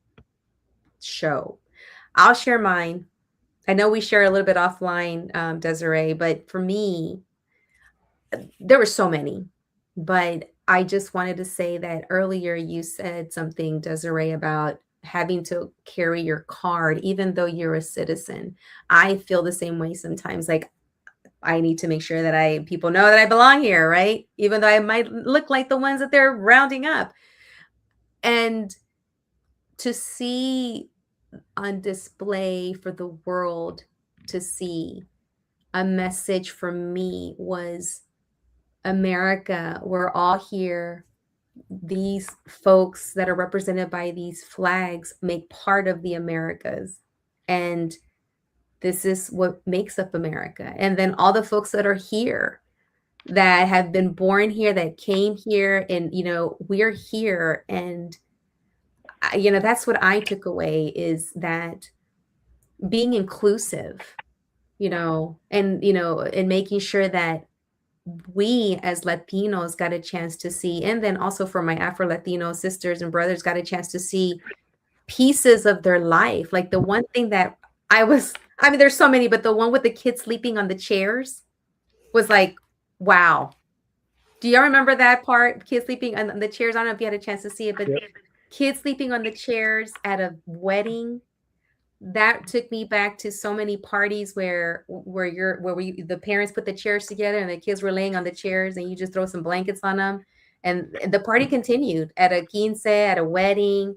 S1: show? I'll share mine. I know we share a little bit offline, Desiree, but for me, there were so many. But I just wanted to say that earlier you said something, Desiree, about having to carry your card, even though you're a citizen. I feel the same way sometimes. Like I need to make sure that people know that I belong here, right? Even though I might look like the ones that they're rounding up. And to see on display for the world to see, a message for me was, America, we're all here. These folks that are represented by these flags make part of the Americas. And this is what makes up America. And then all the folks that are here, that have been born here, that came here, and, we're here. And, that's what I took away, is that being inclusive, and making sure that we as Latinos got a chance to see, and then also for my Afro-Latino sisters and brothers, got a chance to see pieces of their life. Like the one thing that there's so many, but the one with the kids sleeping on the chairs was like, wow. Do y'all remember that part? Kids sleeping on the chairs. I don't know if you had a chance to see it, but
S6: Yep.
S1: Kids sleeping on the chairs at a wedding. That took me back to so many parties where the parents put the chairs together and the kids were laying on the chairs and you just throw some blankets on them, and the party continued at a quince, at a wedding.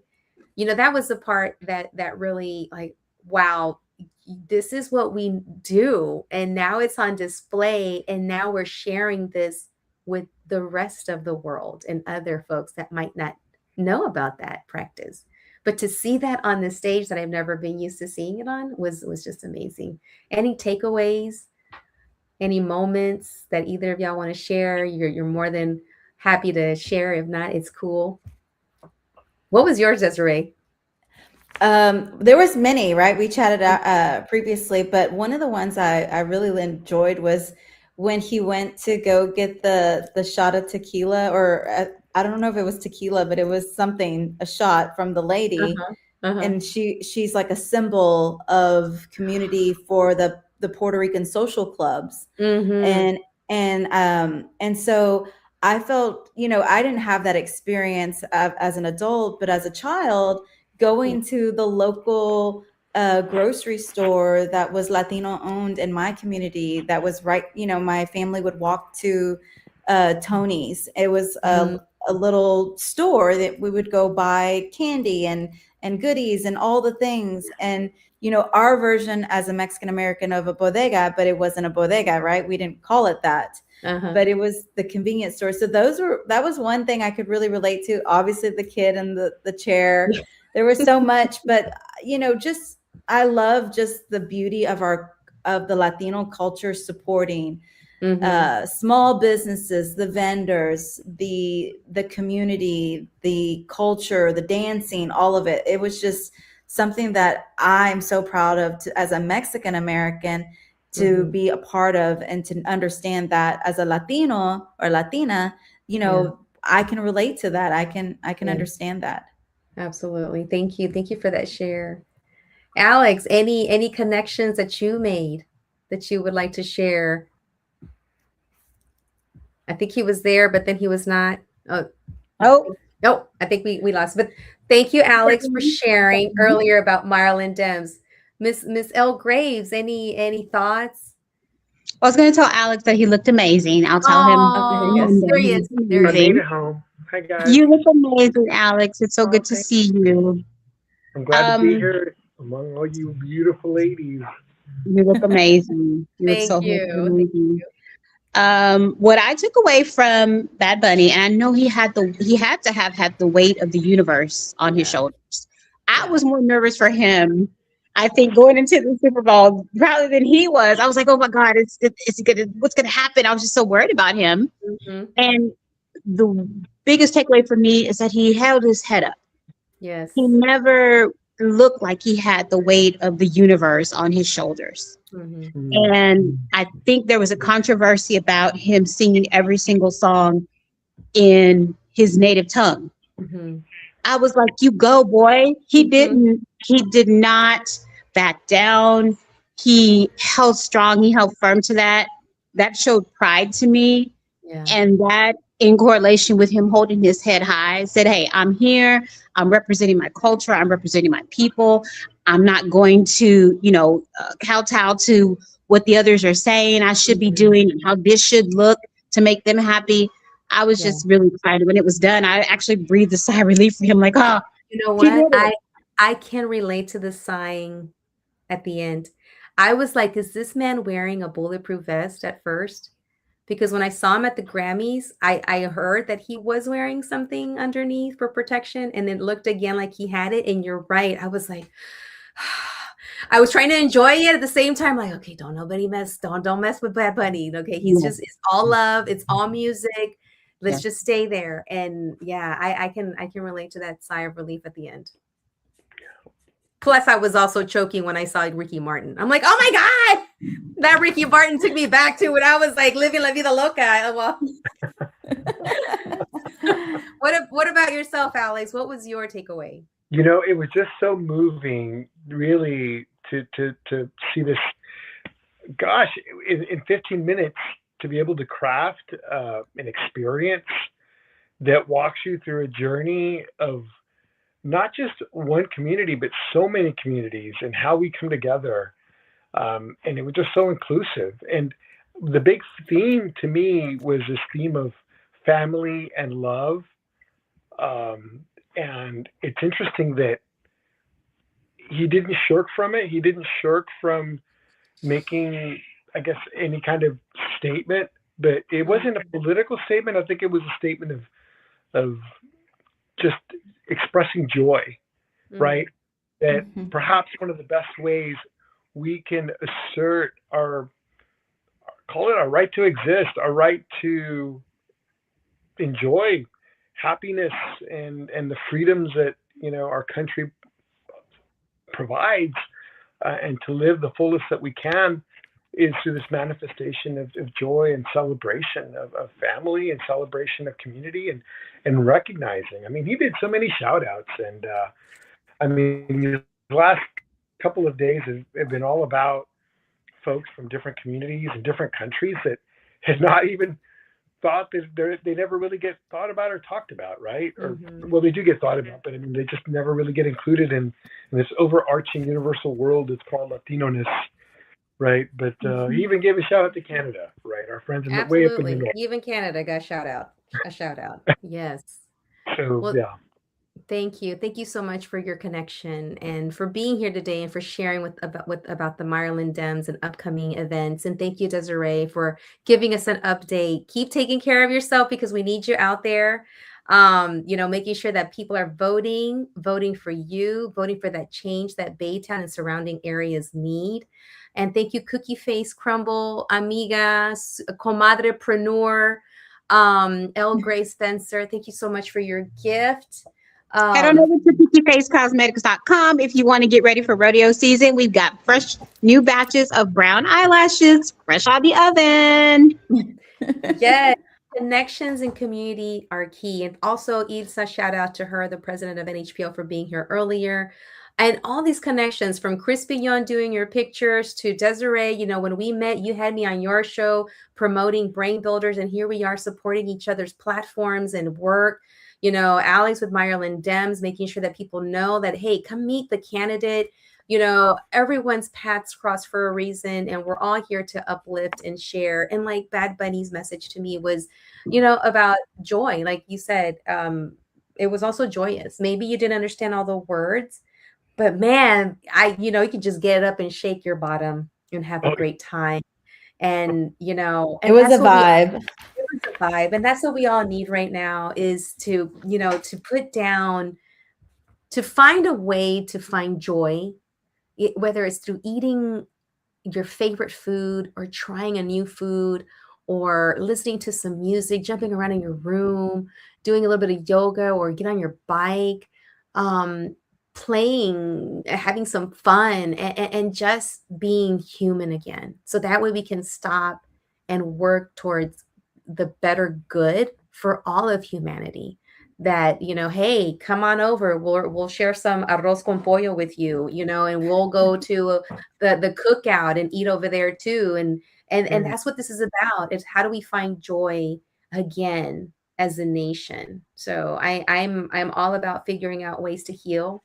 S1: That was the part that really, like, wow, this is what we do, and now it's on display, and now we're sharing this with the rest of the world and other folks that might not know about that practice. But to see that on the stage that I've never been used to seeing it on was just amazing. Any takeaways, any moments that either of y'all want to share? You're more than happy to share. If not, it's cool. What was yours, Desiree?
S3: There was many, right? We chatted previously, but one of the ones I really enjoyed was when he went to go get the shot of tequila, or I don't know if it was tequila, but it was something, a shot from the lady. And she's like a symbol of community for the Puerto Rican social clubs. And so I felt, I didn't have that experience as an adult, but as a child, going to the local grocery store that was Latino owned in my community, that was right, my family would walk to Tony's. It was a little store that we would go buy candy and goodies and all the things. And, our version as a Mexican American of a bodega, but it wasn't a bodega, right? We didn't call it that. But it was the convenience store. So that was one thing I could really relate to. Obviously the kid and the chair, there was so much, but I love just the beauty of the Latino culture supporting small businesses, the vendors, the community, the culture, the dancing, all of it. It was just something that I'm so proud of as a Mexican American to be a part of, and to understand that as a Latino or Latina, I can relate to that. I can understand that.
S1: Absolutely. Thank you for that share. Alex, any connections that you made that you would like to share? I think he was there, but then he was not. Oh, I think we lost. But thank you, Alex, for sharing earlier about Marilyn Dems. Miss L. Graves, any thoughts?
S4: I was going to tell Alex that he looked amazing. I'll tell him.
S1: Yes, there he is.
S6: I made it home. Hi, guys.
S4: You look amazing, Alex. It's so good to see you.
S6: I'm glad to be here among all you beautiful ladies.
S4: You look amazing. You look so amazing. What I took away from Bad Bunny, and I know he had to have had the weight of the universe on his shoulders. I was more nervous for him, I think, going into the Super Bowl probably than he was. I was like, oh my God, what's gonna happen? I was just so worried about him. And the biggest takeaway for me is that he held his head up.
S1: Yes.
S4: He never looked like he had the weight of the universe on his shoulders. And I think there was a controversy about him singing every single song in his native tongue. I was like, you go, boy. He did not back down. he held strong, he held firm to that. That showed pride to me.
S1: Yeah.
S4: And that, in correlation with him holding his head high, said, hey, I'm here. I'm representing my culture. I'm representing my people. I'm not going to, kowtow to what the others are saying I should be doing and how this should look to make them happy. I was
S1: Yeah.
S4: just really excited when it was done. I actually breathed a sigh of relief for him, like, oh,
S1: You know
S4: he did
S1: what?
S4: it.
S1: I can relate to the sighing at the end. I was like, is this man wearing a bulletproof vest at first? Because when I saw him at the Grammys, I heard that he was wearing something underneath for protection, and it looked again like he had it. And you're right. I was like, I was trying to enjoy it at the same time, like, okay, don't mess with Bad Bunny. Okay,
S4: Yes.
S1: it's all love, it's all music. Let's
S4: Yes.
S1: just stay there. And yeah, I can relate to that sigh of relief at the end. Plus, I was also choking when I saw Ricky Martin. I'm like, oh my God, that Ricky Martin took me back to when I was like living La Vida Loca. Well, what about yourself, Alex? What was your takeaway?
S6: It was just so moving, really, to see this. Gosh, in 15 minutes, to be able to craft an experience that walks you through a journey of not just one community, but so many communities and how we come together. And it was just so inclusive. And the big theme to me was this theme of family and love. And it's interesting that he didn't shirk from it. He didn't shirk from making, I guess, any kind of statement, but it wasn't a political statement. I think it was a statement of just expressing joy, right? That perhaps one of the best ways we can assert call it our right to exist, our right to enjoy happiness and the freedoms that our country provides, and to live the fullest that we can, is through this manifestation of joy and celebration of family and celebration of community and recognizing. I mean, he did so many shout outs, and I mean, these last couple of days have been all about folks from different communities and different countries that had not even thought that they never really get thought about or talked about, right? Or well, they do get thought about, but I mean, they just never really get included in this overarching universal world that's called Latino-ness, right? But he even gave a shout out to Canada, right? Our friends way up in the north.
S1: Even Canada got a shout out. Yes.
S6: So
S1: Well,
S6: yeah.
S1: Thank you so much for your connection and for being here today and for sharing about the Maryland Dems and upcoming events. And thank you, Desiree, for giving us an update. Keep taking care of yourself because we need you out there. Making sure that people are voting for you, voting for that change that Baytown and surrounding areas need. And thank you, Cookie Face Crumble, Amiga, Comadrepreneur, El Gray Spencer. Thank you so much for your gift.
S4: Head on over to cookiefacecosmetics.com if you want to get ready for rodeo season. We've got fresh new batches of brown eyelashes, fresh out the oven.
S1: Yes, connections and community are key. And also, Ilsa, shout out to her, the president of NHPO, for being here earlier. And all these connections, from Chris Billon doing your pictures to Desiree, when we met, you had me on your show promoting Brain Builders, and here we are supporting each other's platforms and work. Alex with Maryland Dems, making sure that people know that, hey, come meet the candidate. Everyone's paths cross for a reason, and we're all here to uplift and share. And like Bad Bunny's message to me was, about joy. Like you said, it was also joyous. Maybe you didn't understand all the words, but man, you can just get up and shake your bottom and have a great time. And, and
S3: it was a vibe.
S1: It was a vibe. And that's what we all need right now, is to, to put down, to find a way to find joy, whether it's through eating your favorite food or trying a new food or listening to some music, jumping around in your room, doing a little bit of yoga or get on your bike, playing, having some fun, and just being human again. So that way we can stop and work towards the better good for all of humanity, that, hey, come on over. We'll share some arroz con pollo with you, and we'll go to the cookout and eat over there too. And that's what this is about. It's how do we find joy again as a nation. So I'm all about figuring out ways to heal.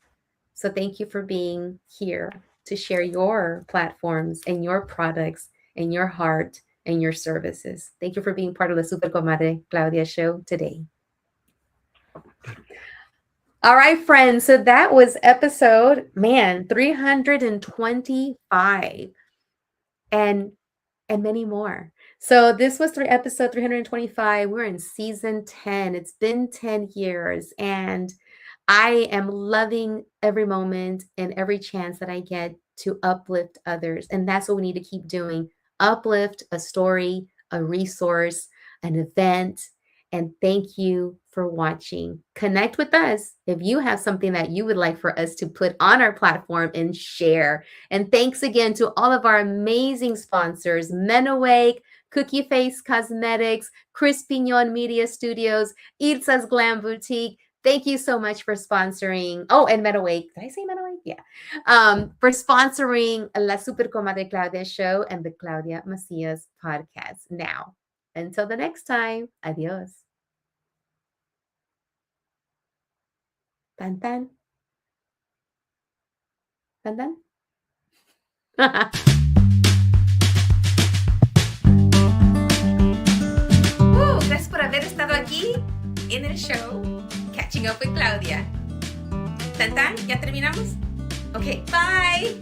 S1: So thank you for being here to share your platforms and your products and your heart and your services. Thank you for being part of the Super Comadre Claudia show today. All right, friends. So that was episode, 325 and many more. So this was episode 325. We're in season 10. It's been 10 years and I am loving every moment and every chance that I get to uplift others. And that's what we need to keep doing. Uplift a story, a resource, an event. And thank you for watching. Connect with us if you have something that you would like for us to put on our platform and share. And thanks again to all of our amazing sponsors, Men Awake, Cookie Face Cosmetics, Chris Piñon Media Studios, Ilsa's Glam Boutique. Thank you so much for sponsoring. Oh, and Men Awake. Did I say Men Awake? Yeah. For sponsoring La Super Comadre Claudia show and the Claudia Macias podcast. Now, until the next time, adios. Tan tan. Tan tan. Gracias por haber estado aquí en el show Catching Up with Claudia. ¿Tan tan? ¿Ya terminamos? Ok, bye.